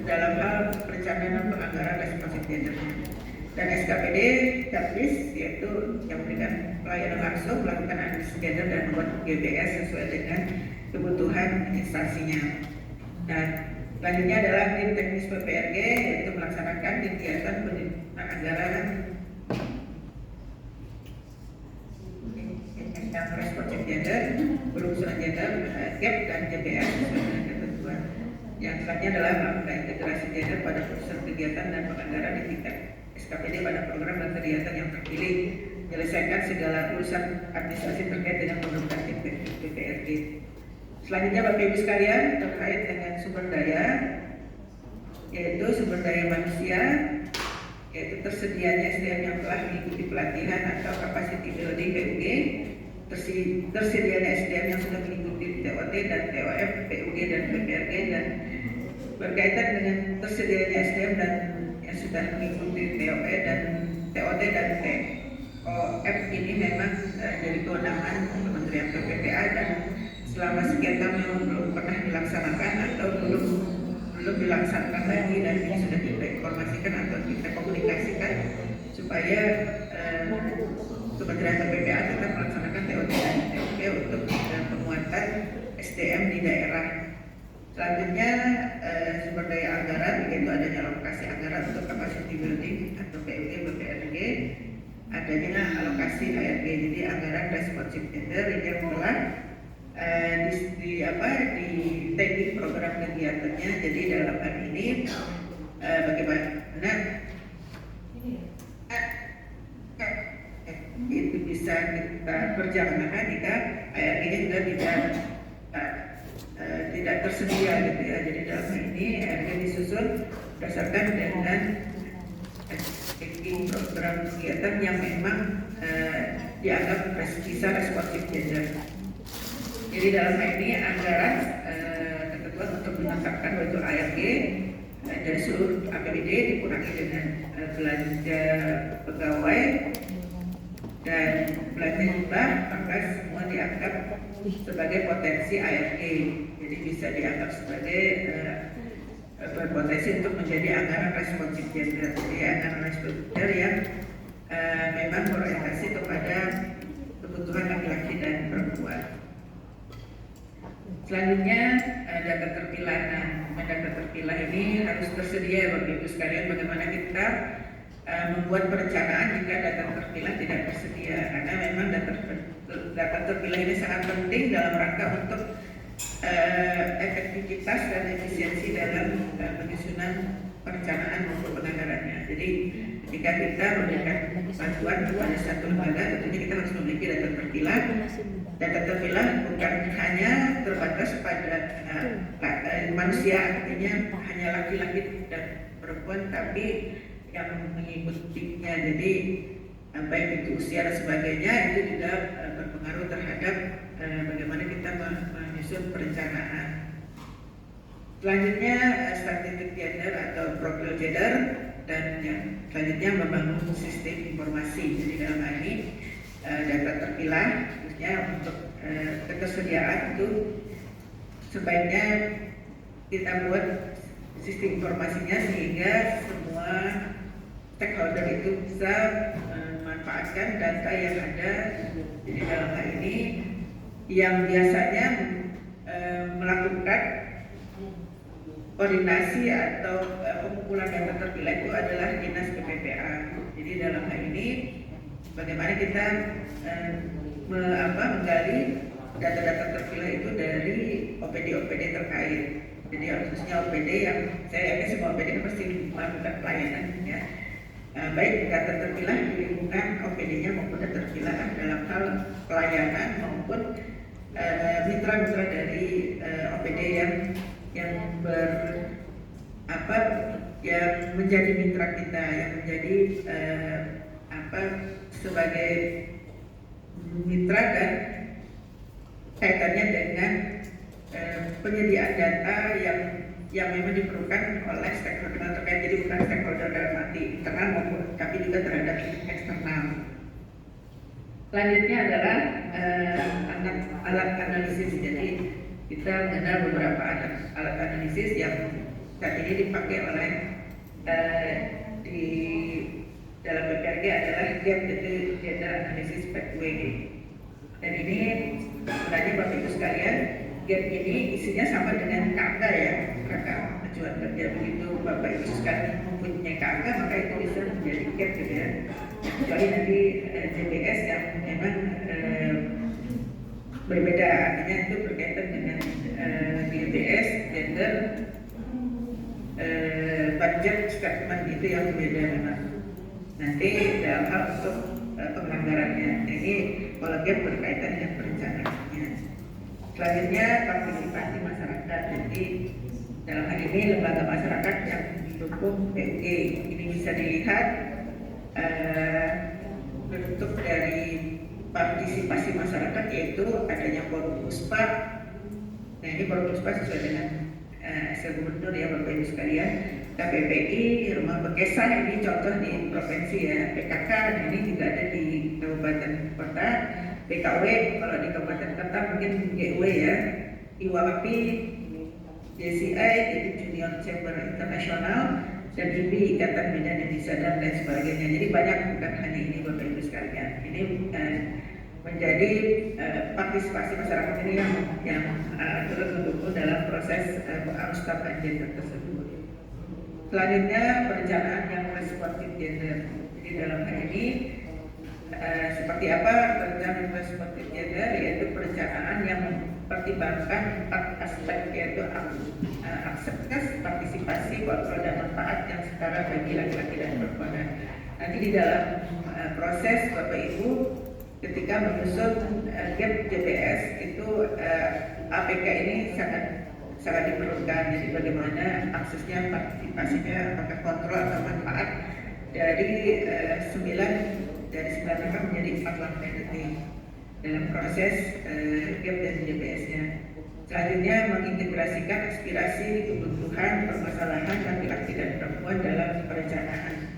dalam hal perencanaan penganggaran responsif gender. Dan SKPD Dapris yaitu yang memberikan pelayanan langsung melakukan analisis gender dan membuat GBS sesuai dengan kebutuhan instansinya. Dan selanjutnya adalah tim teknis PPRG yaitu melaksanakan kegiatan penganggaran yang responsif gender, berurusan gender, GAP dan GBS sesuai dengan ketentuan. Yang selanjutnya adalah melakukan integrasi gender pada proses kegiatan dan penganggaran di tingkat SKPD pada program dan kegiatan yang terpilih, menyelesaikan segala urusan administrasi terkait dengan pembentukan tim teknis PPRG. Selanjutnya Bapak Ibu sekalian terkait dengan sumber daya, yaitu sumber daya manusia, yaitu tersedianya SDM yang telah mengikuti pelatihan atau capacity building PUG, tersedianya SDM yang sudah mengikuti TOT dan TOF, PUG dan PPRG, dan berkaitan dengan tersedianya SDM dan yang sudah mengikuti TOE dan TOT dan TOF ini memang dari kewenangan Kementerian PPPA dan selama sekian tahun belum pernah dilaksanakan atau belum dilaksanakan lagi, dan ini sudah kita informasikan atau kita komunikasikan supaya Kementerian PPPA tetap melaksanakan TOT dan TOP untuk penguatan SDM di daerah. Selanjutnya sumber daya anggaran, yaitu adanya alokasi anggaran untuk capacity building atau PUG, PPRG, adanya alokasi ARG, jadi anggaran responsif gender yang telah di tagging program kegiatannya. Jadi dalam hal ini bagaimana itu bisa kita perjalanan jika ARG-nya sudah tidak tersedia gitu ya. Jadi dalam hal ini ARG disusun berdasarkan dengan tagging program kegiatan yang memang dianggap bisa responsif gender. Jadi dalam hal ini anggaran ketentuan untuk menetapkan untuk ARG dari seluruh APBD dikurangi dengan belanja pegawai dan belanja hibah, maka semua dianggap sebagai potensi ARG. Jadi bisa dianggap sebagai berpotensi untuk menjadi anggaran responsif gender. Jadi anggaran responsif gender yang memang berorientasi kepada kebutuhan laki-laki dan perempuan. Selanjutnya data terpilah. Nah, data terpilah ini harus tersedia Bapak Ibu sekalian. Bagaimana kita membuat perencanaan jika data terpilah tidak tersedia, karena memang data terpilah ini sangat penting dalam rangka untuk efektivitas dan efisiensi dalam penyusunan perencanaan maupun penganggarannya. Jadi ketika kita memberikan bantuan kepada satu lembaga, tentunya kita harus memiliki data terpilah. Data terpilah bukan hanya terbatas pada manusia, artinya hanya laki-laki dan perempuan, tapi yang mengikutinya. Jadi baik itu usia dan sebagainya, itu juga berpengaruh terhadap bagaimana kita menyusun perencanaan. Selanjutnya statistik gender atau profil gender, dan yang selanjutnya membangun sistem informasi. Jadi dalam hal ini data terpilah, khususnya untuk ketersediaan itu sebaiknya kita buat sistem informasinya sehingga semua stakeholder itu bisa memanfaatkan data yang ada. Jadi dalam hal ini yang biasanya melakukan koordinasi atau pengumpulan data terpilah itu adalah Dinas PPPA. Jadi dalam hal ini bagaimana kita menggali data-data terpilah itu dari OPD-OPD terkait. Jadi khususnya OPD yang saya yakin semua OPD pasti melakukan pelayanan ya. Baik data terpilah di lingkungan OPD-nya maupun data terpilah dalam hal pelayanan maupun mitra-mitra dari OPD yang menjadi mitra kita, yang menjadi sebagai mitra dan kaitannya dengan penyediaan data yang memang diperlukan oleh stakeholder terkait, jadi bukan stakeholder dalam arti internal maupun tapi juga terhadap eksternal. Selanjutnya adalah alat analisis. Jadi kita mengenal beberapa alat analisis yang saat ini dipakai oleh di dalam PPRG adalah GAP, yaitu Gender Analysis Pathway. Dan ini sebenarnya Bapak Ibu sekalian, GAP ini isinya sama dengan KK ya, KK acuan kerja. Begitu Bapak Ibu sekalian mempunyai KK, maka itu bisa menjadi GAP gitu ya. Kecuali nanti JBS yang memang berbeda, artinya itu berkaitan dengan JBS, gender, budget statement itu yang berbeda memang. Nanti dalam hal untuk penganggarannya, ini kalau GAP berkaitan dengan perencanaannya. Selanjutnya partisipasi masyarakat. Jadi dalam hal ini lembaga masyarakat yang didukung PUG ini bisa dilihat bentuk dari partisipasi masyarakat yaitu adanya forum puspa. Nah ini forum puspa sesuai dengan SL Gubernur ya Bapak Ibu sekalian. KPPI, Rumah Bekesa ini contoh di provinsi ya. PKK, nah ini juga ada di kabupaten kota. BKW kalau di kabupaten kota mungkin GW ya. IWAPI, JCI, jadi Junior Chamber Internasional, dan IBI, Ikatan Bidan Indonesia dan lain sebagainya. Jadi banyak, bukan hanya ini Bapak Ibu sekalian. Ini menjadi partisipasi masyarakat ini yang turut mendukung dalam proses pengurusan gender tersebut. Selanjutnya perencanaan yang responsif gender. Jadi dalam hal ini seperti apa perencanaan yang responsif gender, yaitu perencanaan yang mempertimbangkan 4 aspek, yaitu akseptabilitas, partisipasi, kontrol dan manfaat yang setara bagi laki-laki dan perempuan. Nanti di dalam proses Bapak Ibu ketika menyusun GAP JBS itu APK ini sangat diperlukan. Jadi bagaimana aksesnya, partisipasinya, apakah kontrol atau manfaat dari 9 langkah menjadi 4 langkah nanti dalam proses GAP dan JBS-nya. Selanjutnya mengintegrasikan aspirasi, kebutuhan, permasalahan laki-laki dan perempuan dalam perencanaan.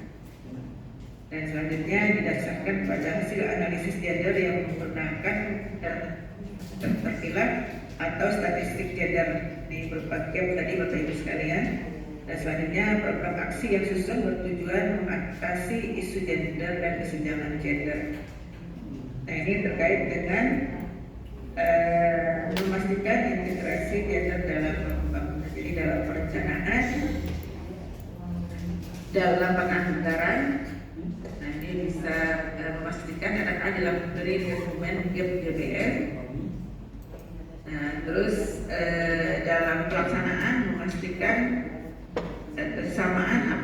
Dan selanjutnya didasarkan pada hasil analisis gender yang menggunakan terpilah atau statistik gender di berupa GAP tadi Bapak Ibu sekalian. Dan selanjutnya program aksi yang susun bertujuan mengatasi isu gender dan kesenjangan gender. Nah ini terkait dengan memastikan integrasi gender dalam pembangunan. Jadi dalam perencanaan, dalam penganggaran. Nah ini bisa memastikan anak dalam dari dokumen GAP JBS. Nah, terus dalam pelaksanaan memastikan kesamaan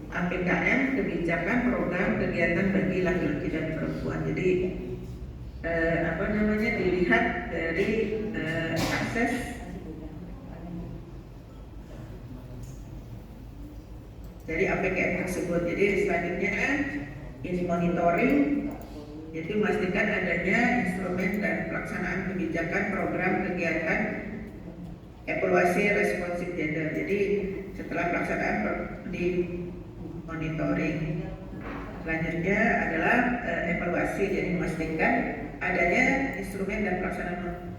APKM, kebijakan, program, kegiatan bagi laki-laki dan perempuan. Jadi dilihat dari akses dari APKM tersebut. Jadi selanjutnya ini monitoring. Jadi memastikan adanya instrumen dan pelaksanaan kebijakan, program, kegiatan, evaluasi responsif gender. Jadi setelah pelaksanaan di monitoring, selanjutnya adalah evaluasi. Jadi memastikan adanya instrumen dan pelaksanaan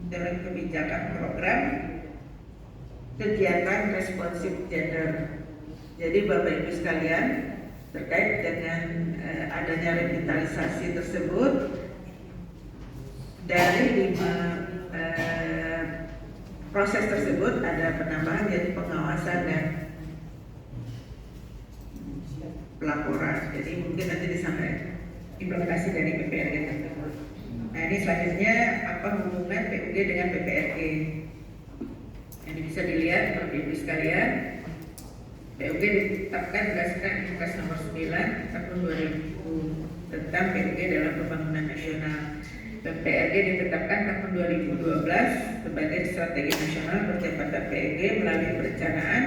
dalam kebijakan, program, kegiatan responsif gender. Jadi Bapak Ibu sekalian, terkait dengan adanya revitalisasi tersebut, dari 5 proses tersebut ada penambahan yaitu pengawasan dan pelaporan. Jadi mungkin nanti disampaikan implementasi dari PPRG tersebut. Nah ini selanjutnya apa hubungan PUG dengan PPRG? Ini bisa dilihat Bapak Ibu sekalian. PUG ditetapkan berdasarkan Impres nomor 9 tahun 2000 tentang PUG dalam pembangunan nasional. PPRG ditetapkan tahun 2012 sebagai strategi nasional percepatan PUG melalui perencanaan,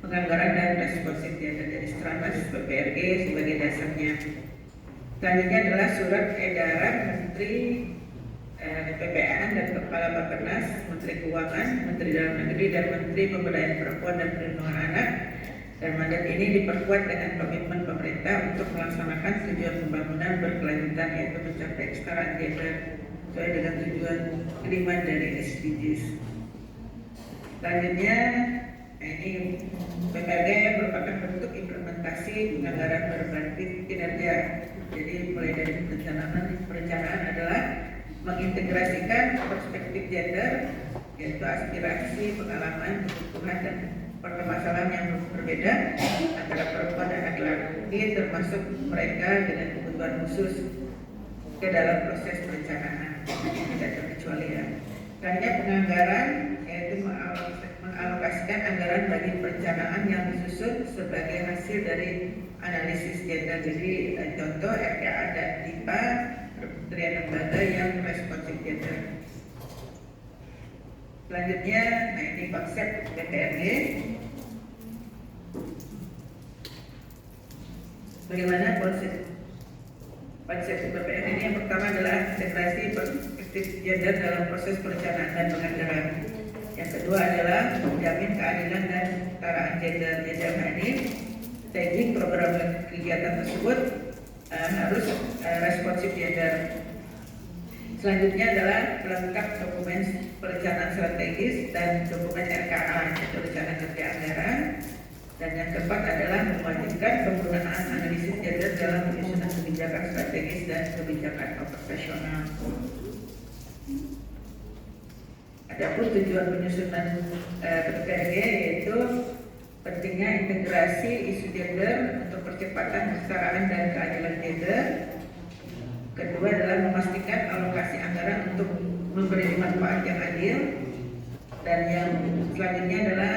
penganggaran dan responsif gender. Jadi stranas PPRG sebagai dasarnya. Selanjutnya adalah surat edaran Menteri PPAN dan Kepala Bappenas, Menteri Keuangan, Menteri Dalam Negeri, dan Menteri Pemberdayaan Perempuan dan Perlindungan Anak. Dan mandat ini diperkuat dengan komitmen pemerintah untuk melaksanakan tujuan pembangunan berkelanjutan, yaitu mencapai kesetaraan gender sesuai dengan tujuan 5 dari SDGs. Selanjutnya, ini PPAD merupakan bentuk implementasi anggaran berbasis kinerja. Jadi mulai dari perencanaan adalah mengintegrasikan perspektif gender, yaitu aspirasi, pengalaman, kebutuhan, dan permasalahan yang berbeda antara perempuan dan laki-laki, termasuk mereka dengan kebutuhan khusus ke dalam proses perencanaan, tidak terkecualian. Selanjutnya penganggaran, yaitu mengalokasikan anggaran bagi perencanaan yang disusun sebagai hasil dari analisis gender. Jadi contoh RKA dan DIPA, Kementerian Lembaga yang responsif gender. Selanjutnya, nah ini konsep BPRD. Bagaimana konsep BPRD ini? Yang pertama adalah integrasi perspektif gender dalam proses perencanaan dan penganggaran. Yang kedua adalah menjamin keadilan dan kesetaraan gender. Dalam hal ini, staging program kegiatan tersebut harus responsif gender. Selanjutnya adalah melengkap dokumen perencanaan strategis dan dokumen RKA, yaitu rencana kerja anggaran. Dan yang keempat adalah mewajibkan penggunaan analisis gender dalam penyusunan kebijakan strategis dan kebijakan operasional. Adapun tujuan penyusunan PPRD yaitu pentingnya integrasi isu gender untuk percepatan kesetaraan dan keadilan gender. Kedua adalah memastikan alokasi anggaran untuk memberi manfaat yang adil. Dan yang selanjutnya adalah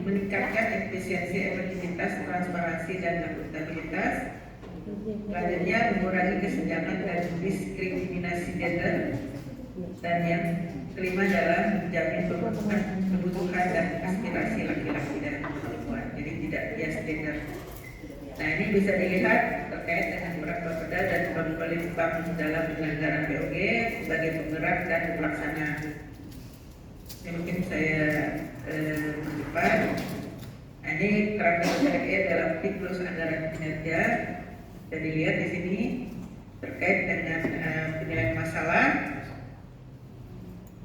meningkatkan efisiensi, efektivitas, transparansi, dan akuntabilitas. Selanjutnya mengurangi kesenjangan dan diskriminasi gender. Dan yang kelima adalah menjamin kebutuhan dan aspirasi laki-laki dan perempuan. Jadi tidak bias gender. Nah ini bisa dilihat terkait dengan peran Bapeda dan Balitbang dalam penyelenggaraan BOG sebagai penggerak dan pelaksana. Ini mungkin saya cepat. Nah, ini kerangka BOG dalam siklus anggaran kinerja. Bisa dilihat di sini terkait dengan penilaian masalah.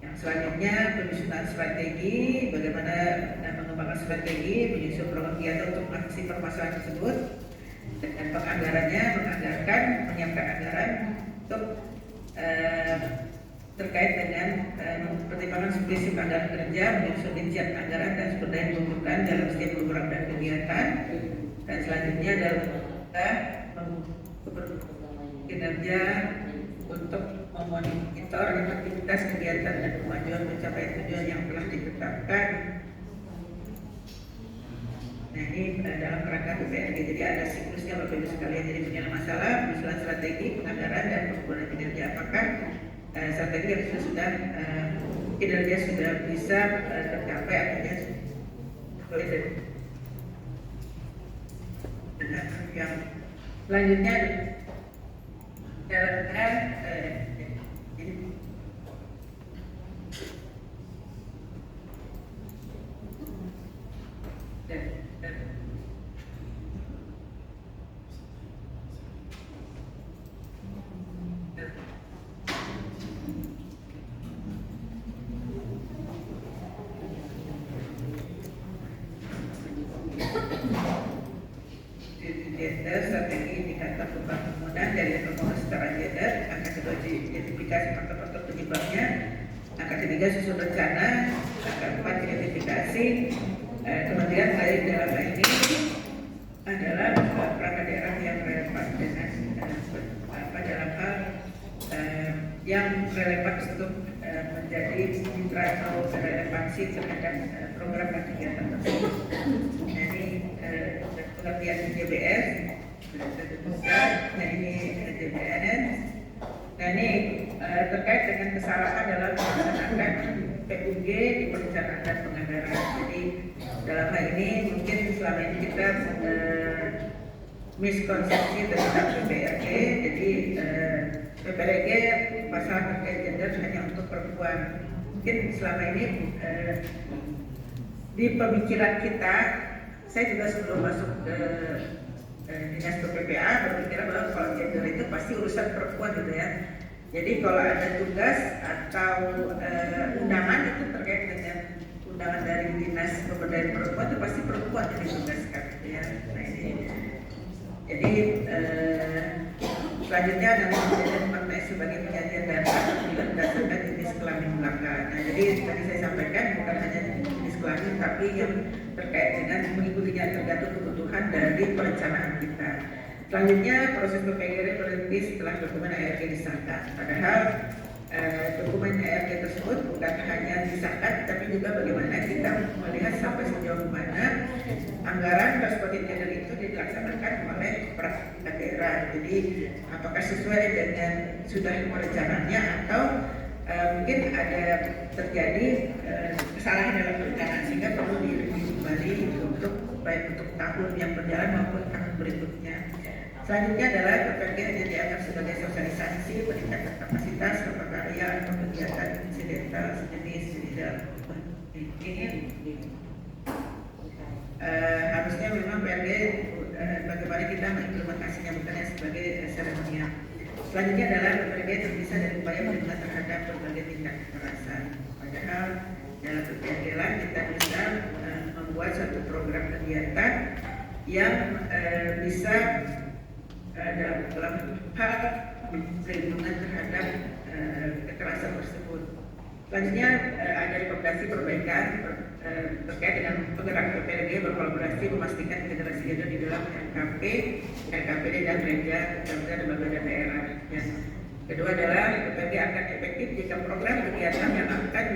Yang selanjutnya penyusunan strategi, bagaimana mengembangkan strategi, menyusun program kegiatan untuk mengatasi permasalahan tersebut. Dan penganggarannya menganggarkan, menyiapkan anggaran untuk terkait dengan pertimbangan spesifik anggaran kerja, menyusun rincian anggaran dan sumber daya dibutuhkan dalam setiap program dan kegiatan. Dan selanjutnya adalah kinerja untuk memonitor aktivitas kegiatan dan kemajuan mencapai tujuan yang telah ditetapkan. Nah ini dalam kerangka PPRD, jadi ada siklusnya Bapak Ibu sekalian. Jadi punya masalah, penyusunan strategi, penganggaran, dan pembuatan kinerja. Apakah strategi yang sudah kinerja sudah bisa tercapai, artinya solid. Yang selanjutnya dalam strategi indikator pembangunan dari pembangunan setara gender. Angka kedua identifikasi faktor-faktor penyebabnya. Angka ketiga susun rencana. Angka empat identifikasi kementerian lain dalam hal ini adalah perangkat daerah yang relevan dengan dalam hal yang relevan untuk menjadi mitra atau relevansi terhadap program dan kegiatan tersebut. Nah ini pengertian JBS. Nah ini JBN. Nah ini terkait dengan kesalahan dalam melaksanakan PUG di perencanaan dan penganggaran. Jadi dalam hal ini mungkin selama ini kita miskonsepsi tentang PPRD. Jadi PPDG masalah terkait gender hanya untuk perempuan. Mungkin selama ini di pemikiran kita, saya juga sebelum masuk ke dinas PPPA berpikir bahwa kalau gender itu pasti urusan perempuan gitu ya. Jadi kalau ada tugas atau undangan itu terkait dengan undangan dari dinas pemberdayaan perempuan itu pasti perempuan yang ditugaskan gitu ya. Nah ini jadi selanjutnya adalah kejadian partai sebagai penyajian data apabila berdasarkan jenis kelamin belaka. Nah jadi tadi saya sampaikan bukan hanya jenis kelamin tapi yang terkait dengan mengikutinya tergantung kebutuhan dari perencanaan kita. Selanjutnya proses PPGR berhenti setelah dokumen ARG disahkan. Padahal dokumen ARG tersebut bukan hanya disahkan, tapi juga bagaimana kita melihat sampai sejauh mana anggaran perspektif gender itu dilaksanakan oleh perangkat daerah. Jadi apakah sesuai dengan sudah perencanaannya atau mungkin ada terjadi kesalahan dalam perencanaan sehingga perlu direview kembali untuk baik untuk tahun yang berjalan maupun tahun berikutnya. Selanjutnya adalah PPG hanya dianggap sebagai sosialisasi peningkatan kapasitas karya atau kegiatan insidental sejenis tidak ini harusnya memang PRG bagaimana kita mengimplementasinya bukannya sebagai seremonial. Selanjutnya adalah PPG terpisah dari upaya perlindungan terhadap berbagai tindak kekerasan. Padahal dalam PPG lah kita bisa membuat suatu program kegiatan yang bisa dalam hal perlindungan terhadap kekerasan tersebut. Selanjutnya ada rekomendasi perbaikan terkait dengan penggerak PPRG berkolaborasi memastikan integrasi gender di dalam RKP, RKPD dan Reja dan lembaga daerah. Yang kedua adalah PPRG akan efektif jika program kegiatan yang akan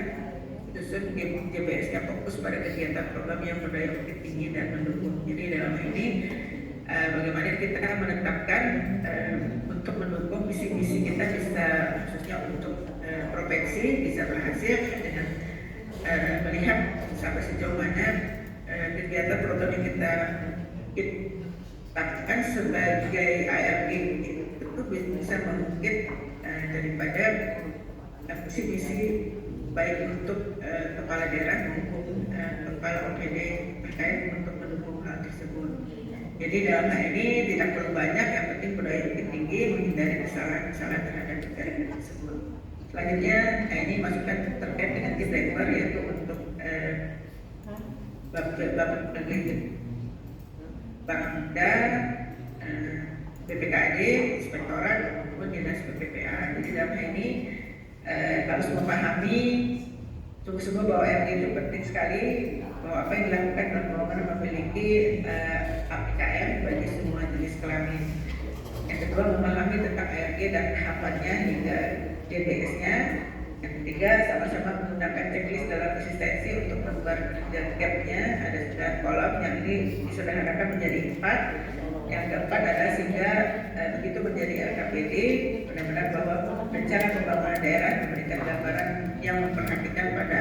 disusun JPS-nya fokus pada kegiatan program yang berdaya ungkit tinggi dan mendukung. Jadi dalam ini bagaimana kita menetapkan untuk mendukung misi-misi kita bisa khususnya untuk provinsi bisa berhasil dengan melihat sampai sejauh mana kegiatan program yang kita lakukan sebagai ARG itu bisa mengungkit daripada misi-misi baik untuk kepala daerah maupun kepala OPD terkait untuk mendukung hal tersebut. Jadi dalam hal ini tidak perlu banyak, yang penting berdaya ungkit tinggi, menghindari kesalahan-kesalahan terhadap negara tersebut. Selanjutnya, ini masukan terkait dengan tim driver yaitu untuk Bapeda, BPKD, Inspektorat maupun Dinas PPPA. Jadi dalam hal ini harus memahami sungguh-sungguh bahwa RG itu penting sekali, bahwa apa yang dilakukan dalam program memiliki APKM bagi semua jenis kelamin. Yang kedua, memahami tentang ARG dan tahapannya hingga DBS-nya. Yang ketiga, sama-sama menggunakan checklist dalam konsistensi untuk membuat gap-nya. Ada 9 kolom yang ini disederhanakan menjadi 4. Yang keempat adalah sehingga begitu menjadi RKPD benar-benar bahwa rencana pembangunan daerah memberikan gambaran yang memperhatikan pada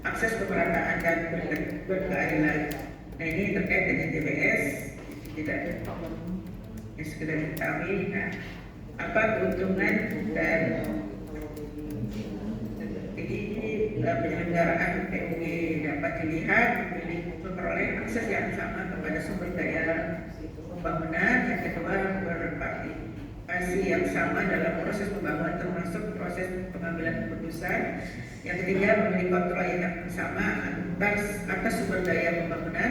akses pemerataan dan berkeadilan. Nah ini terkait dengan JBS tidak yang sekedar diketahui. Nah, apa keuntungan dan jadi penyelenggaraan PUG dapat dilihat memperoleh akses yang sama kepada sumber daya pembangunan. Yang kedua, berpartisipasi yang sama dalam proses pembangunan termasuk proses pengambilan keputusan. Yang ketiga, memiliki kontrol yang sama atas sumber daya pembangunan.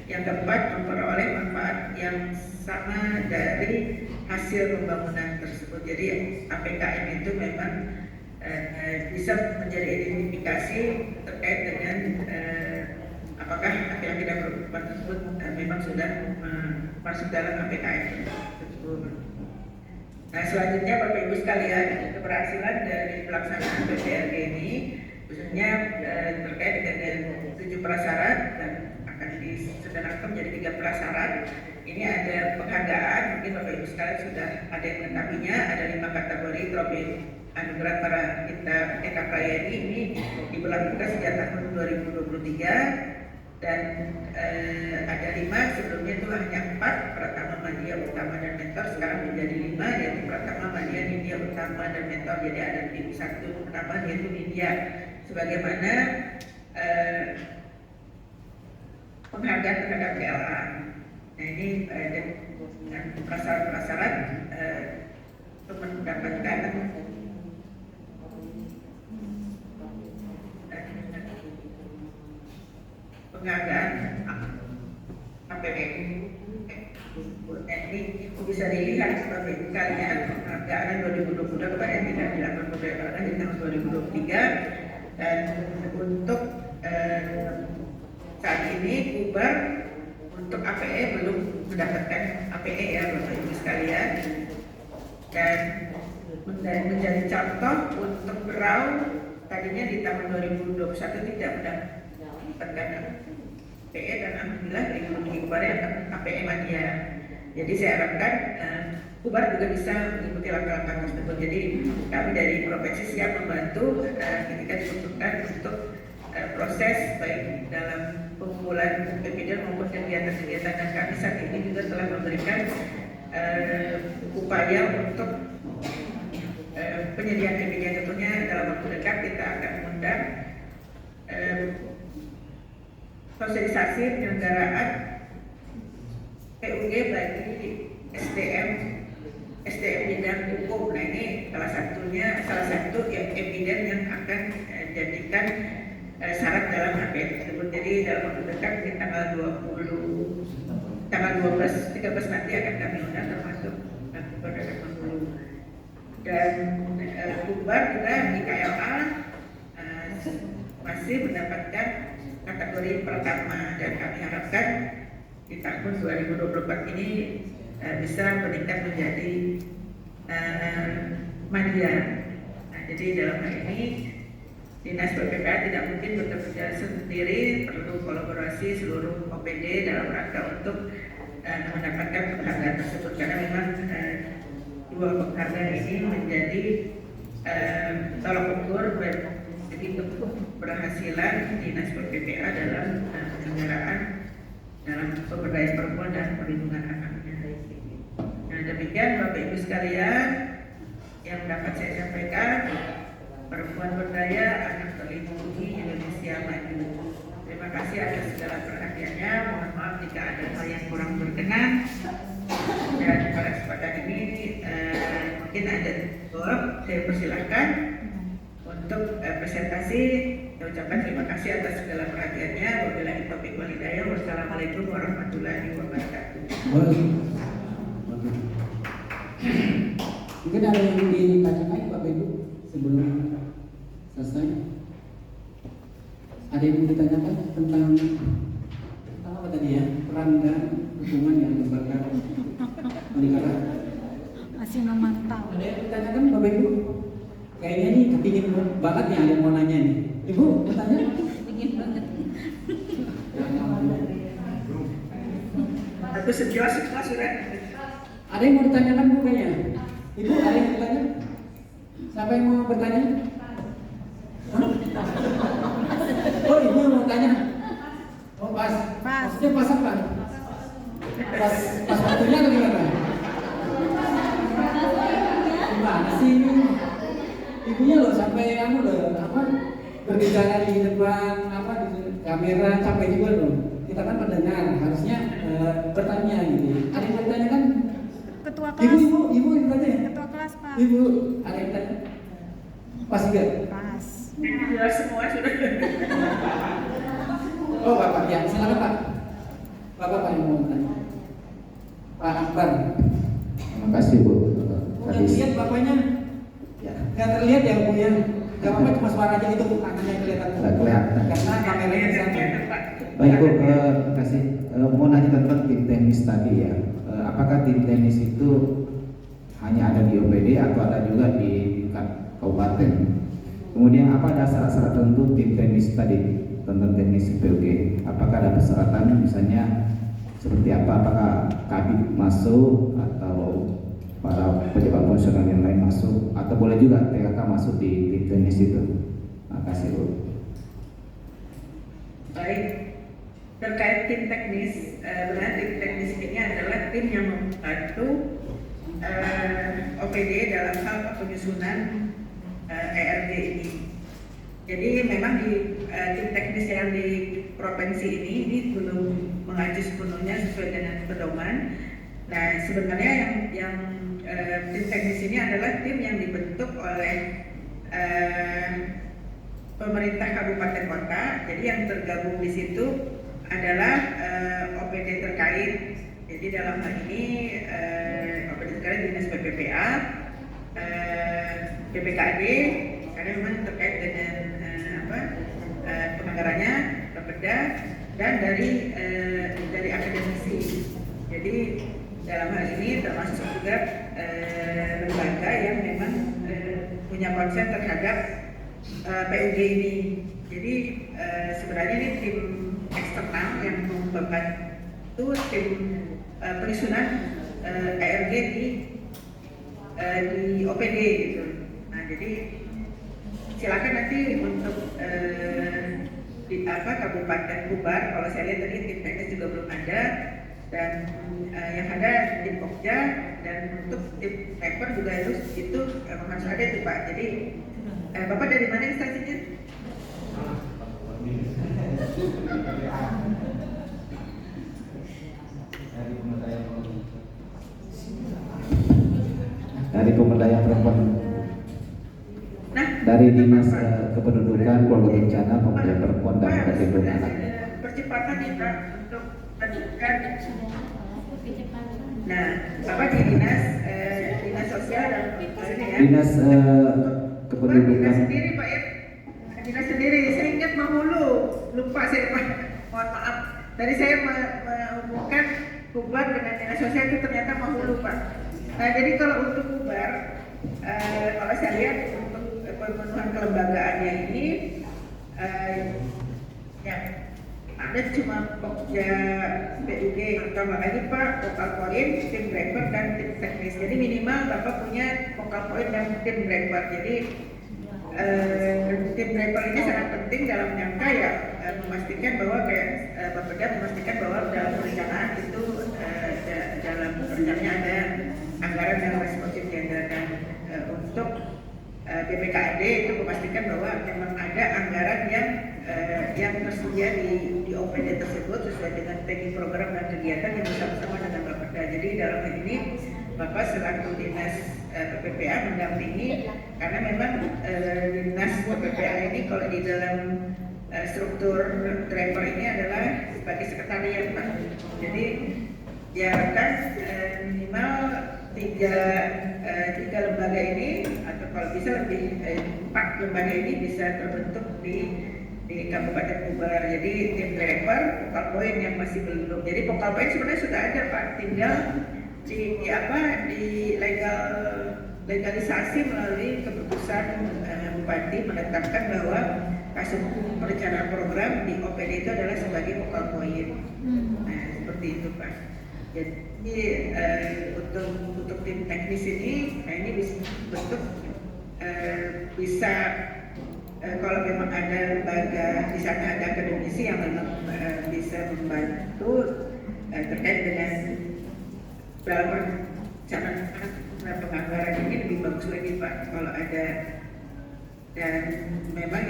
Yang keempat, memperoleh manfaat yang sama dari hasil pembangunan tersebut. Jadi APKM itu memang bisa menjadi identifikasi terkait dengan apakah yang tidak berkebutuhan tersebut memang sudah masuk dalam APKM tersebut. Nah selanjutnya Bapak Ibu sekalian, keberhasilan dari pelaksanaan PPRG ini khususnya terkait dengan 7 prasyarat dan akan disederhanakan menjadi 3 prasyarat. Ini ada penghargaan, mungkin Bapak Ibu sekalian sudah ada yang mengetahuinya, ada 5 kategori trofi anugerah para kita TKKYI ini diberlakukan sejak tahun 2023. dan ada 5, sebelumnya itu hanya 4, Pratama, Madya, Utama, dan Mentor, sekarang menjadi 5, yaitu Pratama, Madya, Nindya, Utama, dan Mentor. Jadi ada 1 pertama yaitu Nindya, sebagaimana penghargaan terhadap PLA. Nah ini dengan prasyarat-prasyarat untuk mendapatkan penghargaan APBN. Ini bisa dilihat sebagai kalian penghargaan 2022 kepada yang tidak dilakukan PLA di tahun 2023, dan untuk saat ini Kubar untuk APE belum mendapatkan APE ya Bapak Ibu sekalian, dan menjadi contoh untuk Berau tadinya di tahun 2021 tidak mendapatkan APE, dan alhamdulillah di Kubar yang APE Madya. Jadi saya harapkan Kubar juga bisa mengikuti langkah-langkah tersebut. Jadi kami dari provinsi siap membantu ketika dibutuhkan untuk proses baik dalam pengumpulan PPD maupun kegiatan-kegiatan, dan kami saat ini juga telah memberikan upaya untuk penyediaan PPD. Tentunya dalam waktu dekat kita akan mengundang sosialisasi penyelenggaraan PUG bagi SDM bidang hukum. Nah ini salah satu yang eviden yang akan jadikan syarat dalam APE tersebut. Jadi dalam waktu dekat di tanggal 13 nanti akan kami undang, termasuk Produk Bengkulu. Dan Kubar juga di KLA masih mendapatkan kategori pertama, dan kami harapkan di tahun 2024 ini bisa meningkat menjadi Madya. Nah, jadi dalam hal ini Dinas PPPA tidak mungkin bekerja sendiri, perlu kolaborasi seluruh OPD dalam rangka untuk mendapatkan penghargaan tersebut, karena memang dua penghargaan ini menjadi tolak ukur jadi keberhasilan Dinas PPPA dalam penyelenggaraan dalam pemberdayaan perempuan dan perlindungan anaknya. Nah demikian Bapak Ibu sekalian yang dapat saya sampaikan. Perempuan berdaya, anak terlindungi, Indonesia maju. Terima kasih atas segala perhatiannya. Mohon maaf jika ada hal yang kurang berkenan. Dan pada kesempatan ini mungkin ada jawab, saya persilahkan untuk presentasi. Saya ucapkan terima kasih atas segala perhatiannya. Wabillahi taufiq wal hidayah. Wassalamualaikum warahmatullahi wabarakatuh. Mungkin ada yang ditanyakan Bapak Ibu sebelum selesai? Ada yang ditanyakan tentang apa tadi ya, peran dan hubungan yang lembaga negara? Masih memantau. Ada yang ditanyakan Bapak Ibu? Kayaknya nih kepingin banget nih, ada yang mau nanya nih. Ibu bertanya? Ingin banget. Aku sejauh surat. Ada yang mau ditanyakan Bu kayaknya? Ibu ada yang bertanya? Siapa yang mau bertanya? Hah? Oh ibu yang mau tanya? Oh pas. Maksudnya pas apa? Pas waktunya atau gimana? Gimana sih ini? Ibunya loh sampai berbicara di depan di kamera sampai juga loh. Kita kan pendengar, harusnya bertanya gitu. Ada yang bertanya kan? Ketua kelas. Ibu yang bertanya. Ketua kelas Pak. Ibu, ada yang tanya? Pas juga? Pas. Jelas semua sudah. Oh Bapak, ya silakan Pak. Bapak yang mau tanya. Pak Akbar. Terima kasih Bu. Udah lihat Bapaknya? Ya. Nggak terlihat ya Bu ya? Gak apa-apa, cuma suara aja itu tangannya kelihatan. Nggak kelihatan. Karena kameranya di sana. Baik Bu, terima kasih. Mau nanya tentang tim teknis tadi ya. Apakah tim teknis itu hanya ada di OPD atau ada juga di tingkat kabupaten? Kemudian apa ada syarat-syarat tertentu tim teknis tadi tentang teknis PUG? Apakah ada persyaratan misalnya seperti apa? Apakah Kabid masuk atau para pejabat fungsional yang lain masuk atau boleh juga TKK masuk di tim teknis itu? Terima kasih Bu. Baik, terkait tim teknis, benar tim teknis ini adalah tim yang membantu OPD dalam hal penyusunan ERG ini. Jadi memang di tim teknis yang di provinsi ini belum mengacu sepenuhnya sesuai dengan pedoman. Nah, sebenarnya yang tim teknis ini adalah tim yang dibentuk oleh pemerintah kabupaten kota. Jadi yang tergabung di situ adalah OPD terkait. Jadi dalam hal ini OPD terkait dinas PPPA, PPKD, karena memang terkait dengan penganggarannya, Bapeda, dan dari akademisi. Jadi dalam hal ini termasuk juga lembaga yang memang punya konsen terhadap PUG ini. Jadi sebenarnya ini tim eksternal yang membantu tim penyusunan ERG di OPD gitu. Nah, jadi silakan nanti untuk Kabupaten Bubar, kalau saya lihat tadi tim teknis juga belum ada, dan yang ada tim Pokja, dan untuk tim paper juga harus ada itu Pak. Jadi Bapak dari mana instansinya? Dari Pemberdayaan Perempuan. Nah, Dari Dinas Kependudukan, Keluarga Berencana, Pemberdayaan Perempuan dan Perlindungan Anak. Percepatan ya Pak untuk menentukan. Nah, Bapak di dinas sosial dan ini ya. Dinas Kependudukan. Dinas sendiri Pak ya. Dinas sendiri. Saya ingat Mahulu, lupa saya Pak. Mohon maaf. Tadi saya menghubungkan Bubar dengan dinas sosial itu ternyata Mahulu Pak. Nah, jadi kalau untuk Bubar, kalau saya lihat untuk pemenuhan kelembagaannya ini, yang ada cuma Pokja PUG, tambah lagi Pak, vokal point, tim driver dan tim teknis. Jadi minimal Bapak punya vokal point dan tim driver. Jadi tim driver ini sangat penting dalam jangka ya memastikan bahwa Bapeda memastikan bahwa dalam perencanaan itu dalam perencanaannya ada anggaran yang responsif gender, dan untuk BPKD itu memastikan bahwa memang ada anggaran yang tersedia di OPD tersebut sesuai dengan tagging program dan kegiatan yang bersama-sama dengan Bapeda. Jadi dalam hal ini Bapak selaku dinas PPPA mendampingi, karena memang dinas PPPA ini kalau di dalam struktur driver ini adalah sebagai sekretariat Pak. Jadi diharapkan minimal tiga lembaga ini, atau kalau bisa lebih 4 lembaga ini bisa terbentuk di Kabupaten Bubar. Jadi tim driver, vokal point yang masih belum. Jadi vokal point sebenarnya sudah ada Pak, tinggal di legalisasi melalui keputusan Bupati menetapkan bahwa kasus perencanaan program di OPD itu adalah sebagai vokal point. Nah, seperti itu Pak. Jadi untuk tim teknis ini, nah ini bisa kalau memang ada lembaga di sana, ada akademisi yang memang bisa membantu terkait dengan dalam perencanaan penganggaran ini, lebih bagus lagi Pak kalau ada. Dan memang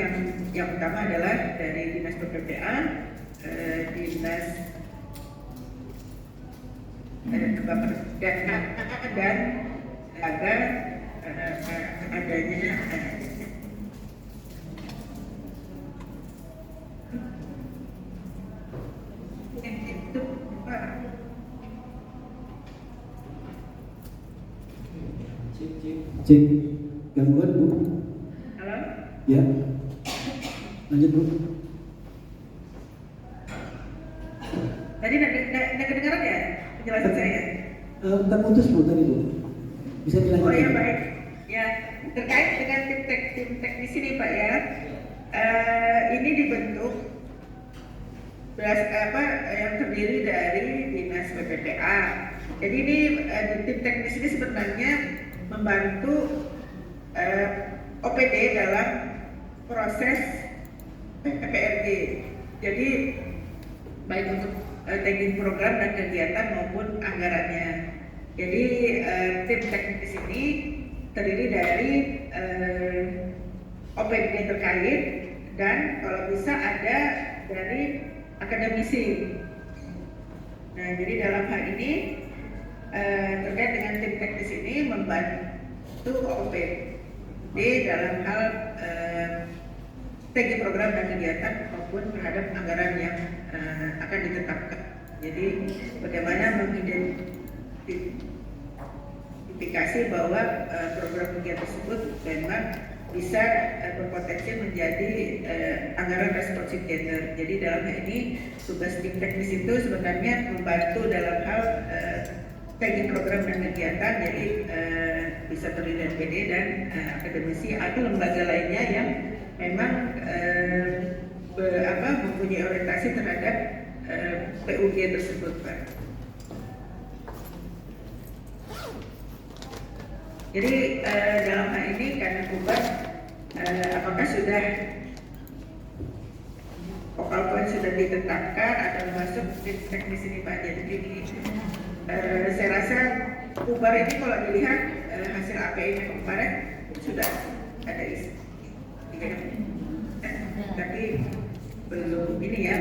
yang utama adalah dari dinas PPPA, dinas dan ada adanya itu Pak. Cik, gangguan Bu? Halo? Ya, lanjut Bu. Tadi nggak kedengaran ya penjelasan saya? Terputus Bu tadi Bu. Bisa dilanjutkan? Oh ya baik. Ya, terkait dengan tim teknis ini Pak ya, ini dibentuk yang terdiri dari dinas PPPA. Jadi ini tim teknis ini sebenarnya membantu OPD dalam proses PPRG. Jadi baik untuk tagging program dan kegiatan maupun anggarannya. Jadi tim teknis ini terdiri dari OPD terkait dan kalau bisa ada dari akademisi. Nah, jadi dalam hal ini terkait dengan tim teknis ini membantu OPD dalam hal tagging program dan kegiatan maupun terhadap anggaran yang akan ditetapkan. Jadi bagaimana mengidentifikasi bahwa program kegiatan tersebut memang bisa berpotensi menjadi anggaran responsif gender. Jadi dalam hal ini tugas tim teknis itu sebenarnya membantu dalam hal tagging program dan kegiatan. Jadi bisa terdiri dari PD dan akademisi atau lembaga lainnya yang memang mempunyai orientasi terhadap PUG tersebut, Pak. Jadi dalam hal ini karena Kubar apakah sudah focal point sudah ditetapkan atau masuk tim teknis ini, Pak? Jadi saya rasa Kubar ini kalau dilihat hasil API-nya kemarin sudah ada isi. Tapi belum ini ya,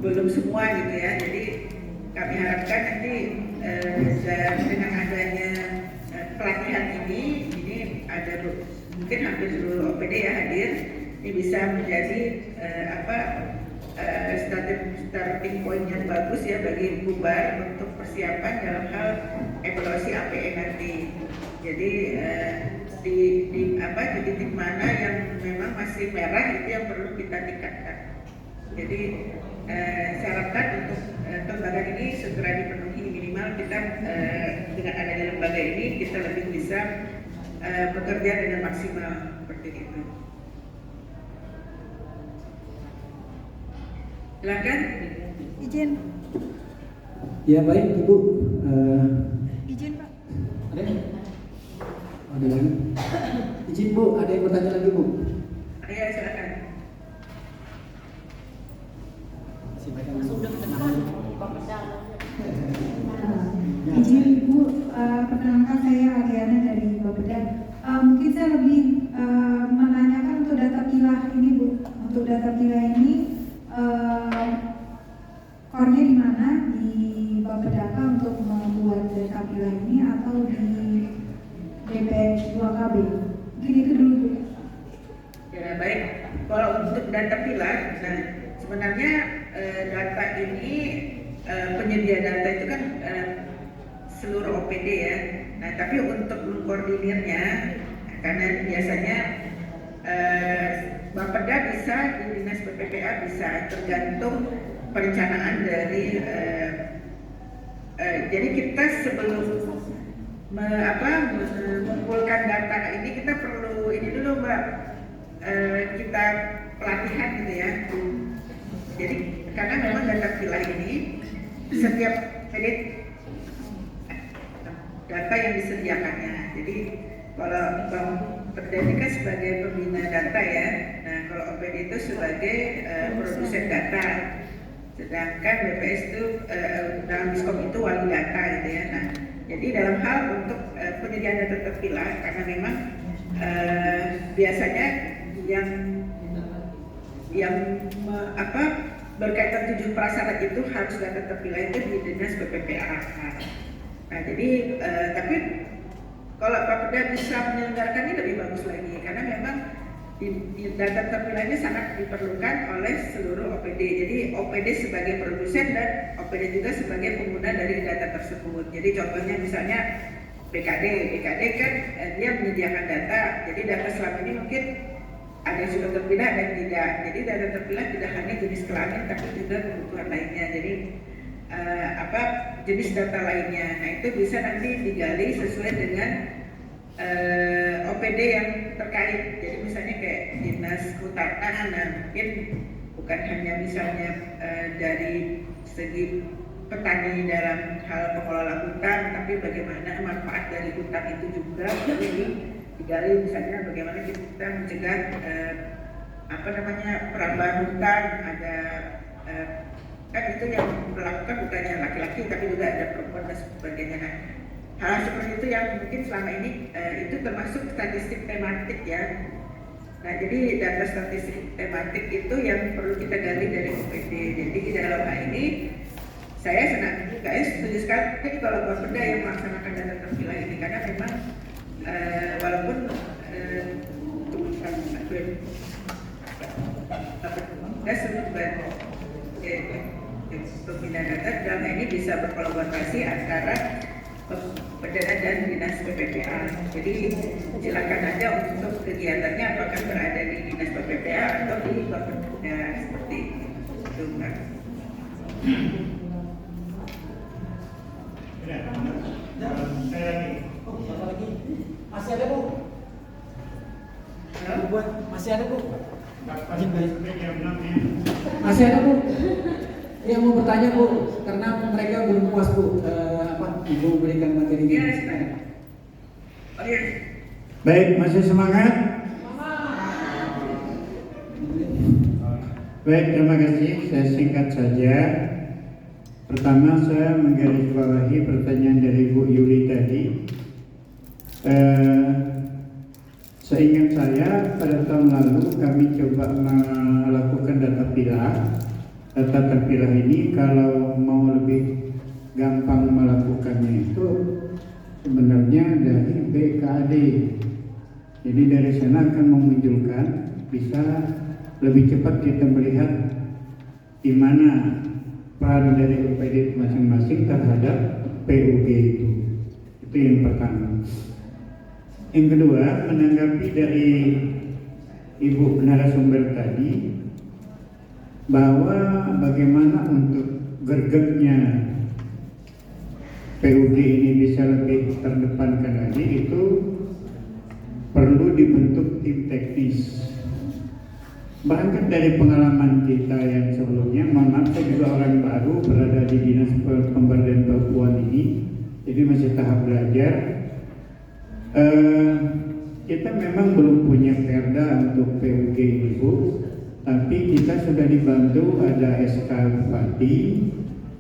belum semua gitu ya. Jadi kami harapkan nanti dengan adanya pelatihan ini ada mungkin hampir seluruh OPD ya hadir. Ini bisa menjadi starting point yang bagus ya bagi Kubar untuk persiapan dalam hal evaluasi APE nanti. Jadi di titik mana yang memang masih merah itu yang perlu kita tingkatkan. Jadi saya harapkan untuk lembaga ini segera dipenuhi, minimal kita dengan adanya lembaga ini kita lebih bisa bekerja dengan maksimal seperti itu. Silakan. Izin. Ya baik Ibu. Izin, Pak. Ada? Ada lagi? Izin Bu, ada yang bertanya lagi Bu? Ya, silakan. Izin Ibu, perkenalkan saya Ariana dari Bapeda. Mungkin saya lebih menanyakan untuk data pilah ini Bu. Untuk data pilah ini core-nya di mana? Di Bapedaka untuk membuat data pilah ini atau di DP 2KB? Mungkin itu dulu Bu. Ya baik, kalau untuk data pilah, nah sebenarnya data ini penyedia data itu kan seluruh OPD ya. Nah tapi untuk mengkoordinirnya, karena biasanya Bapeda bisa di dinas PPPA bisa tergantung perencanaan dari jadi kita sebelum mengumpulkan data ini kita perlu ini dulu Mbak, kita pelatihan gitu ya. Jadi karena memang data pilah ini setiap kredit data yang disediakannya. Jadi kalau Bang Perdana kan sebagai pembina data ya, nah kalau OPD itu sebagai produsen data, sedangkan BPS itu dalam Diskom itu wali data gitu ya. Nah jadi dalam hal untuk penyediaan data terpilah, karena memang biasanya yang berkaitan 7 prasyarat itu harus data terpilah itu di dinas PPPA. Nah jadi tapi kalau Bapeda bisa menyelenggarakan ini lebih bagus lagi, karena memang di data terpilah ini sangat diperlukan oleh seluruh OPD. Jadi OPD sebagai produsen dan OPD juga sebagai pengguna dari data tersebut. Jadi contohnya misalnya BKD kan dia menyediakan data. Jadi data selama ini mungkin ada yang sudah terpilah dan tidak. Jadi data terpilah tidak hanya jenis kelamin tapi juga kebutuhan lainnya. Jadi jenis data lainnya. Nah itu bisa nanti digali sesuai dengan OPD yang terkait. Jadi misalnya kayak dinas kehutanan, nah mungkin bukan hanya misalnya dari segi petani dalam hal pengelola hutan, tapi bagaimana manfaat dari hutan itu juga digali, misalnya bagaimana kita mencegah perambahan hutan, ada kan itu yang melakukan bukannya laki-laki tapi juga ada perempuan dan sebagainya. Nah, hal seperti itu yang mungkin selama ini itu termasuk statistik tematik ya. Nah, jadi data statistik tematik itu yang perlu kita gali dari OPD. Jadi di dalam hal ini saya senang juga setuju sekali kalau Bapeda yang melaksanakan data terpilah ini karena memang walaupun pembina data dalam hal ini bisa berkolaborasi antara Bapeda dan Dinas PPPA. Jadi silakan aja untuk kegiatannya apakah berada di Dinas PPPA atau di Bapeda seperti itu kan. Masih ada Bu? Halo? Masih ada Bu? Masih ada Bu? Yang mau bertanya Bu, karena mereka belum puas Bu, Ibu berikan materi ini. Oh iya. Baik, masih semangat? Baik, terima kasih. Saya singkat saja. Pertama, saya menggarisbawahi pertanyaan dari Bu Yuli tadi. Seingat saya, pada tahun lalu kami coba melakukan data pilah. Data terpilah ini kalau mau lebih gampang melakukannya itu sebenarnya dari BKAD. Jadi dari sana akan memunculkan bisa lebih cepat kita melihat di mana peran dari OPD masing-masing terhadap PUG itu. Itu yang pertama. Yang kedua, menanggapi dari Ibu narasumber tadi bahwa bagaimana untuk gergetnya PUG ini bisa lebih terdepankan lagi, itu perlu dibentuk tim teknis. Bahkan dari pengalaman kita yang sebelumnya, mohon maaf saya juga orang baru berada di Dinas Pemberdayaan Perempuan ini, jadi masih tahap belajar. Kita memang belum punya perda untuk PUG ini Bu, tapi kita sudah dibantu ada SK Bupati.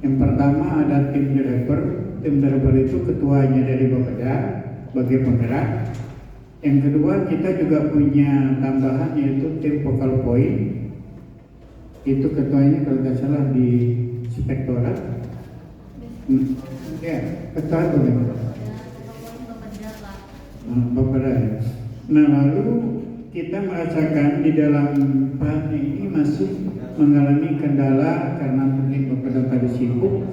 Yang pertama ada tim driver. Tim driver itu ketuanya dari Bapeda sebagai penggerak. Yang kedua kita juga punya tambahan yaitu tim focal point. Itu ketuanya kalau tidak salah di Inspektorat. Ya, ketua boleh. Bapeda. Nah lalu kita merasakan di dalam peran ini masih mengalami kendala karena mungkin Bapeda tadi sibuk.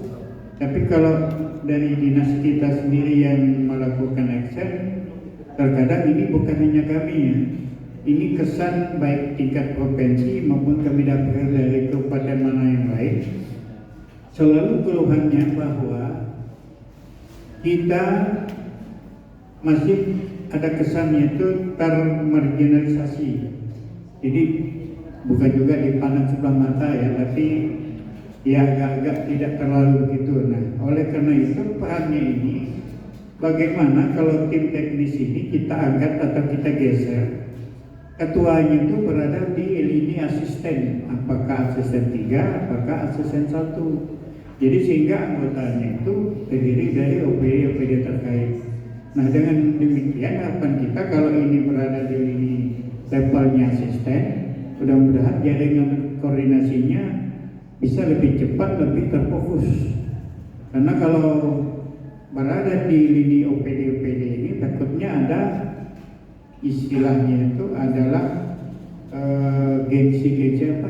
Tapi kalau dari dinas kita sendiri yang melakukan action, terkadang ini bukan hanya kami ya. Ini kesan baik tingkat provinsi maupun kami dapat dari kabupaten mana yang lain. Selalu keluhannya bahwa kita masih ada kesannya itu termarginalisasi. Jadi bukan juga dipandang sebelah mata ya, tapi ya agak-agak tidak terlalu begitu. Nah, oleh karena itu perannya ini bagaimana kalau tim teknis ini kita angkat atau kita geser, ketuanya itu berada di lini asisten, apakah asisten 3, apakah asisten 1. Jadi sehingga anggotanya itu terdiri dari OPD terkait. Nah, dengan demikian harapan kita kalau ini berada di lini levelnya asisten, mudah-mudahan jaringan koordinasinya bisa lebih cepat, lebih terfokus. Karena kalau berada di lini OPD ini takutnya ada istilahnya itu adalah gengsi apa?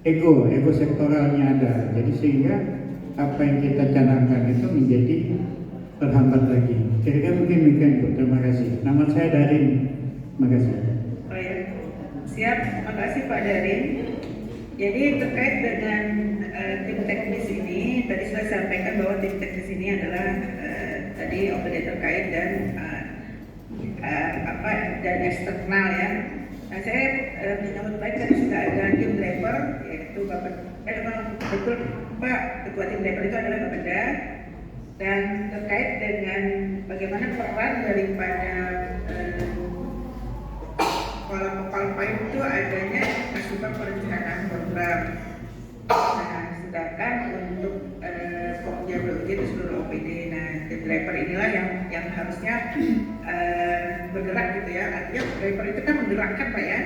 Ego sektoralnya ada. Jadi sehingga apa yang kita canangkan itu menjadi terhambat lagi. Kira-kira mungkin demikian Bu. Terima kasih. Nama saya Darin. Terima kasih. Oh ya, siap. Terima kasih Pak Darin. Jadi terkait dengan tim teknis ini, tadi sudah sampaikan bahwa tim teknis ini adalah tadi OPD terkait dan dan eksternal ya. Nah saya menyambut baik tadi sudah ada tim driver yaitu Bapak betul Pak, ketua tim driver itu adalah Bapeda, dan terkait dengan bagaimana peran daripada focal point itu adanya masukan perencanaan program. Nah, sudah OPD. Nah, tim driver inilah yang harusnya bergerak gitu ya. Artinya driver itu kan menggerakkan Pak ya.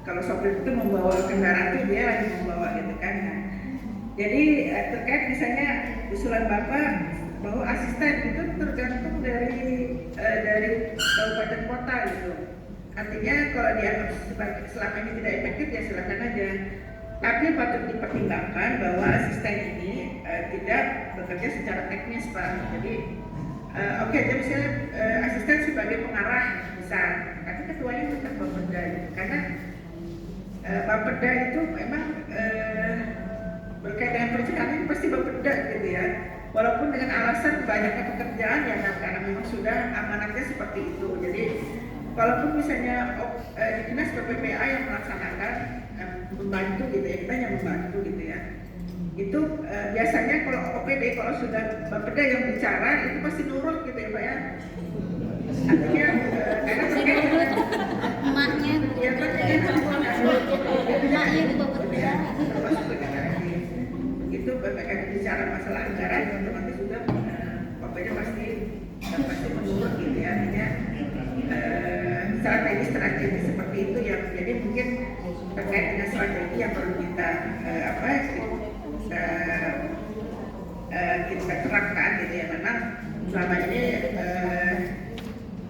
Kalau sopir itu membawa kendaraan itu dia lagi membawa gitu kan. Nah, jadi terkait misalnya usulan Bapak bahwa asisten itu tergantung dari kabupaten kota gitu. Artinya kalau dianggap selama ini tidak efektif ya silakan aja. Tapi patut dipertimbangkan bahwa asisten ini tidak bekerja secara teknis Pak. Jadi oke, jadi misalnya asisten sebagai pengarah besar, tapi ketuanya tetap Bapeda gitu. Karena Bapeda itu memang berkaitan dengan perencanaan itu pasti Bapeda gitu ya. Walaupun dengan alasan banyaknya pekerjaan ya karena memang sudah amanatnya seperti itu. Jadi walaupun misalnya dinas PPPA yang melaksanakan membantu gitu ya, kita yang membantu gitu ya. Itu biasanya kalau OPD kalau sudah Bapeda yang bicara itu pasti nurut gitu ya Pak ya. Artinya karena terkait dengan Emaknya kegiatannya emaknya itu Bapeda. termasuk dengan itu BPKD bicara masalah anggaran otomatis juga Bapeda pasti menurut gitu ya. Artinya strategi seperti itu yang jadi mungkin terkait dengan strategi yang perlu kita kita terapkan gitu ya. Memang selama ini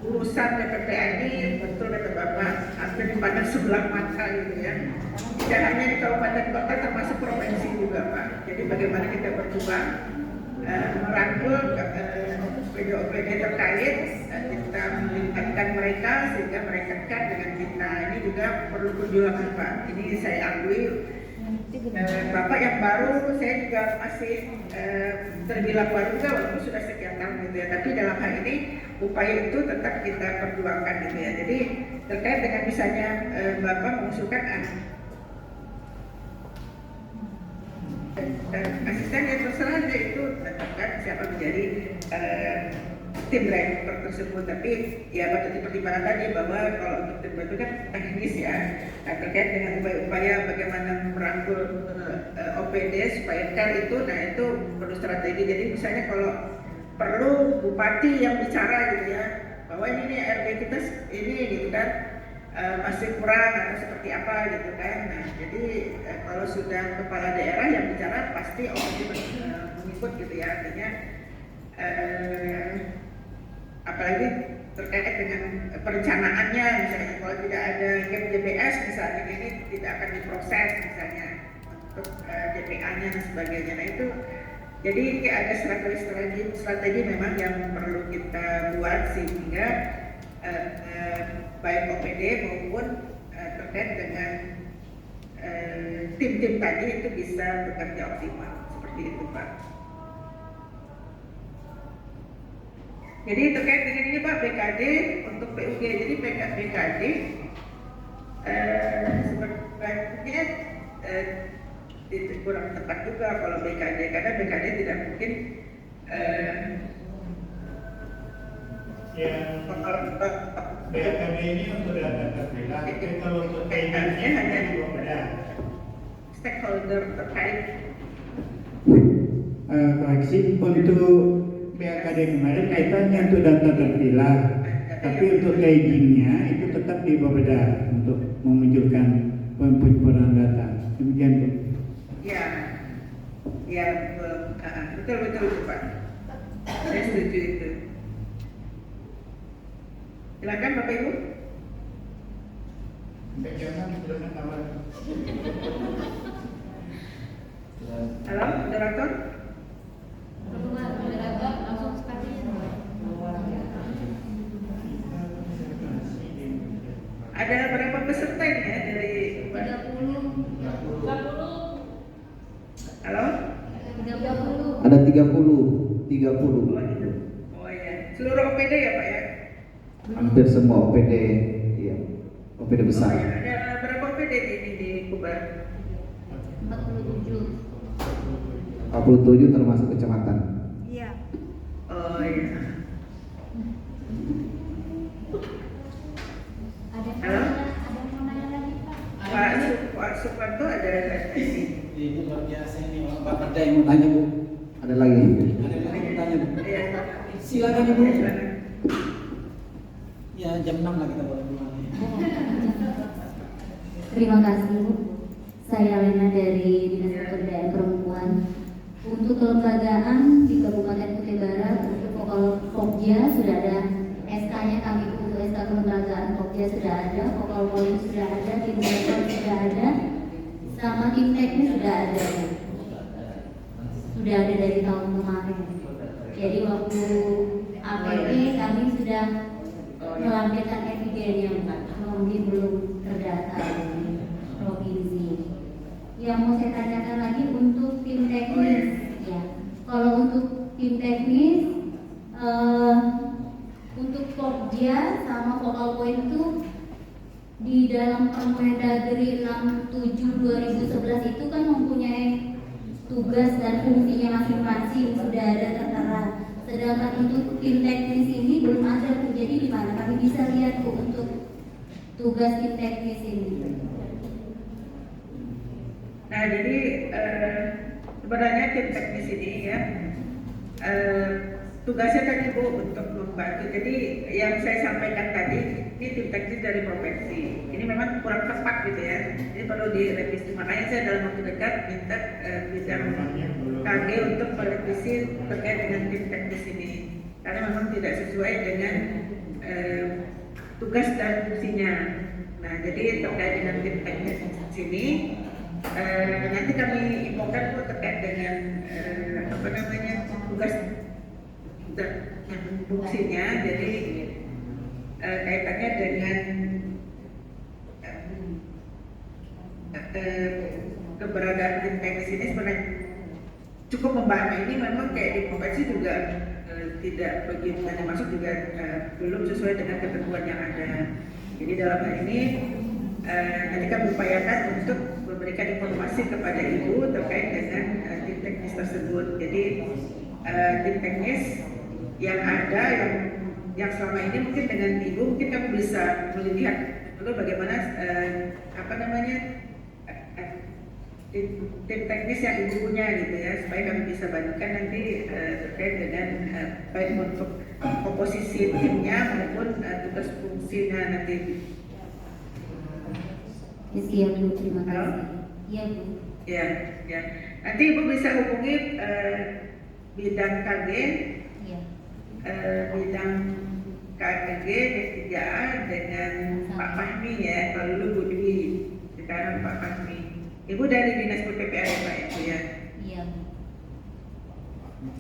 urusan PPPA ini betul kata Bapak hampir dipandang sebelah mata gitu ya. Tidak hanya di kabupaten kota termasuk provinsi juga Pak. Jadi bagaimana kita berjuang merangkul OPD terkait, kita melibatkan mereka sehingga mereka dekat dengan kita. Ini juga perlu perjuangan Pak. Ini saya akui Bapak yang baru, saya juga masih terbilang baru juga walaupun sudah sekian tahun gitu ya. Tapi dalam hal ini upaya itu tetap kita perjuangkan gitu ya. Jadi terkait dengan misalnya Bapak mengusulkan asisten yang terserah aja itu tetapkan siapa menjadi tim driver tersebut. Tapi ya patut dipertimbangkan tadi bahwa kalau untuk tim driver kan teknis ya. Nah, terkait dengan upaya-upaya bagaimana merangkul OPD supaya care itu, nah itu perlu strategi. Jadi misalnya kalau perlu bupati yang bicara gitu ya, bahwa ini nih RT kita ini gitu kan masih kurang atau seperti apa gitu kan. Nah jadi kalau sudah kepala daerah yang bicara pasti mengikut gitu ya. Artinya apalagi terkait dengan perencanaannya misalnya kalau tidak ada gap JPS misalnya ini tidak akan diproses misalnya untuk JPA-nya dan sebagainya. Nah itu jadi ada strategi memang yang perlu kita buat sehingga baik OPD maupun terkait dengan tim-tim tadi itu bisa bekerja optimal seperti itu Pak. Jadi terkait dengan ini Pak BKD untuk PUG, jadi BKD sepertinya itu kurang tepat juga kalau BKD karena BKD tidak mungkin BKD ini untuk data terpilah, tapi kalau untuk teknisnya hanya di Bapeda. Stakeholder terkait. Koreksi untuk BKD kemarin kaitannya untuk data terpilah, tapi untuk guidingnya itu tetap di Bapeda untuk memunculkan peran data. Demikian Bu. Ya, betul Pak. Saya setuju itu. Silakan Bapak Ibu. Halo, moderator. Langsung sekalian. Ada berapa peserta ini ya dari 30. Halo? 30. Ada 30. Oh iya. Seluruh OPD ya Pak ya? Hampir semua OPD, iya, OPD besar. Oh, iya. Ada berapa OPD ini di Kubar? 47. 47 termasuk kecamatan. Iya. Oh iya. Halo? Ada yang mau nanya lagi Pak? Pak Suparto ada ini. Ini luar biasa ini Pak Perda yang mau tanya Bu. Ada lagi? Ada yang mau tanya Bu? Ya, Silakan Ibu. silakan. Ya jam 6 lah kita boleh pulang. Terima kasih Bu. Saya Lena dari Dinas Pemberdayaan Perempuan. Untuk kelembagaan di Kabupaten Kutai Barat untuk Pokja sudah ada SK-nya kami Bu. Untuk SK kelembagaan Pokja sudah ada, Vokal Poli sudah ada, tim rekor sudah ada, sama tim teknis sudah ada Bu. Sudah ada dari tahun kemarin. Jadi waktu APP kami sudah melampirkan evidennya Pak, mungkin belum terdata di provinsi. Yang mau saya tanyakan lagi untuk tim teknis, ya. Kalau untuk tim teknis, untuk Pokja sama Vokal Point itu di dalam Permendagri 67/2011 itu kan mempunyai tugas dan fungsinya masing-masing sudah ada tertera. Sedangkan untuk tim teknis ini belum ada Bu. Jadi di mana kami bisa lihat Bu untuk tugas tim teknis ini? Nah, jadi sebenarnya tim teknis ini ya tugasnya tadi Bu untuk membantu. Jadi yang saya sampaikan tadi ini tim teknis dari provinsi. Ini memang kurang tepat gitu ya. Ini perlu direvisi. Makanya saya dalam waktu dekat minta bidang KG untuk merevisi terkait dengan tim teknis ini. Karena memang tidak sesuai dengan tugas dan fungsinya. Nah, jadi terkait dengan tim teknis sini nanti kami infokan Bu terkait dengan tugas dan fungsinya. Jadi kaitannya dengan keberadaan tim teknis ini sebenarnya cukup membahana. Ini memang kayak di provinsi juga tidak begitu, masuk juga belum sesuai dengan ketentuan yang ada. Jadi dalam hal ini nanti kami upayakan untuk memberikan informasi kepada Ibu terkait dengan tim teknis tersebut. Jadi tim teknis yang ada yang selama ini mungkin dengan Ibu mungkin kami bisa melihat dulu bagaimana tim teknis yang Ibu punya gitu ya, supaya kami bisa bandingkan nanti terkait dengan baik untuk komposisi timnya maupun tugas fungsinya nanti. Siap Bu, terima kasih. Iya Bu. Ya, ya. Nanti Ibu bisa hubungi bidang KG, Iya. bidang KG D3A dengan Pak Fahmi ya. Kalau dulu Bu Dwi, sekarang Pak Fahmi. Ibu dari Dinas PPPA ya Pak Ibu ya? Iya Bu.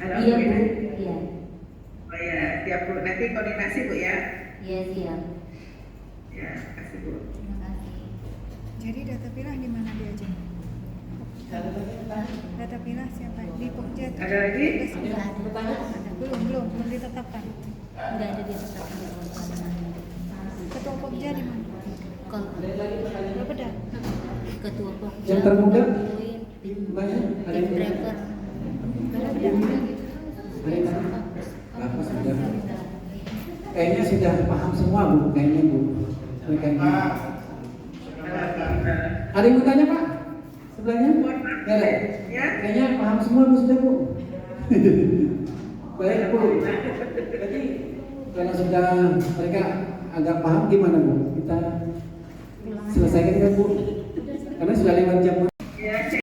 Halo, Iya Bu. Bu. Iya. Oh ya, siap Bu. Nanti koordinasi Bu ya. Iya siap. Ya, kasih Bu. Terima kasih. Jadi data pilah di mana dia aja? Data pilah siapa? Di Pokja. Ada lagi? Enggak ada. Belum ditetapkan. Enggak ada di tetap. Ketua Pokja di mana? Kalau Bapeda. Ketua Pokja. Yang termuda? Tim Banyak. Ada yang driver. Ada yang apa sudah? Kayaknya sudah paham semua Bu, kayaknya Bu. Mereka ini. Ada yang mau tanya Pak? Sebelahnya? Ya ada. Ya. Kayaknya paham semua Bu sudah Bu. Baik Bu. Jadi kalau sudah mereka agak paham gimana Bu? Kita selesaikan kan Bu? Karena sudah lewat jam.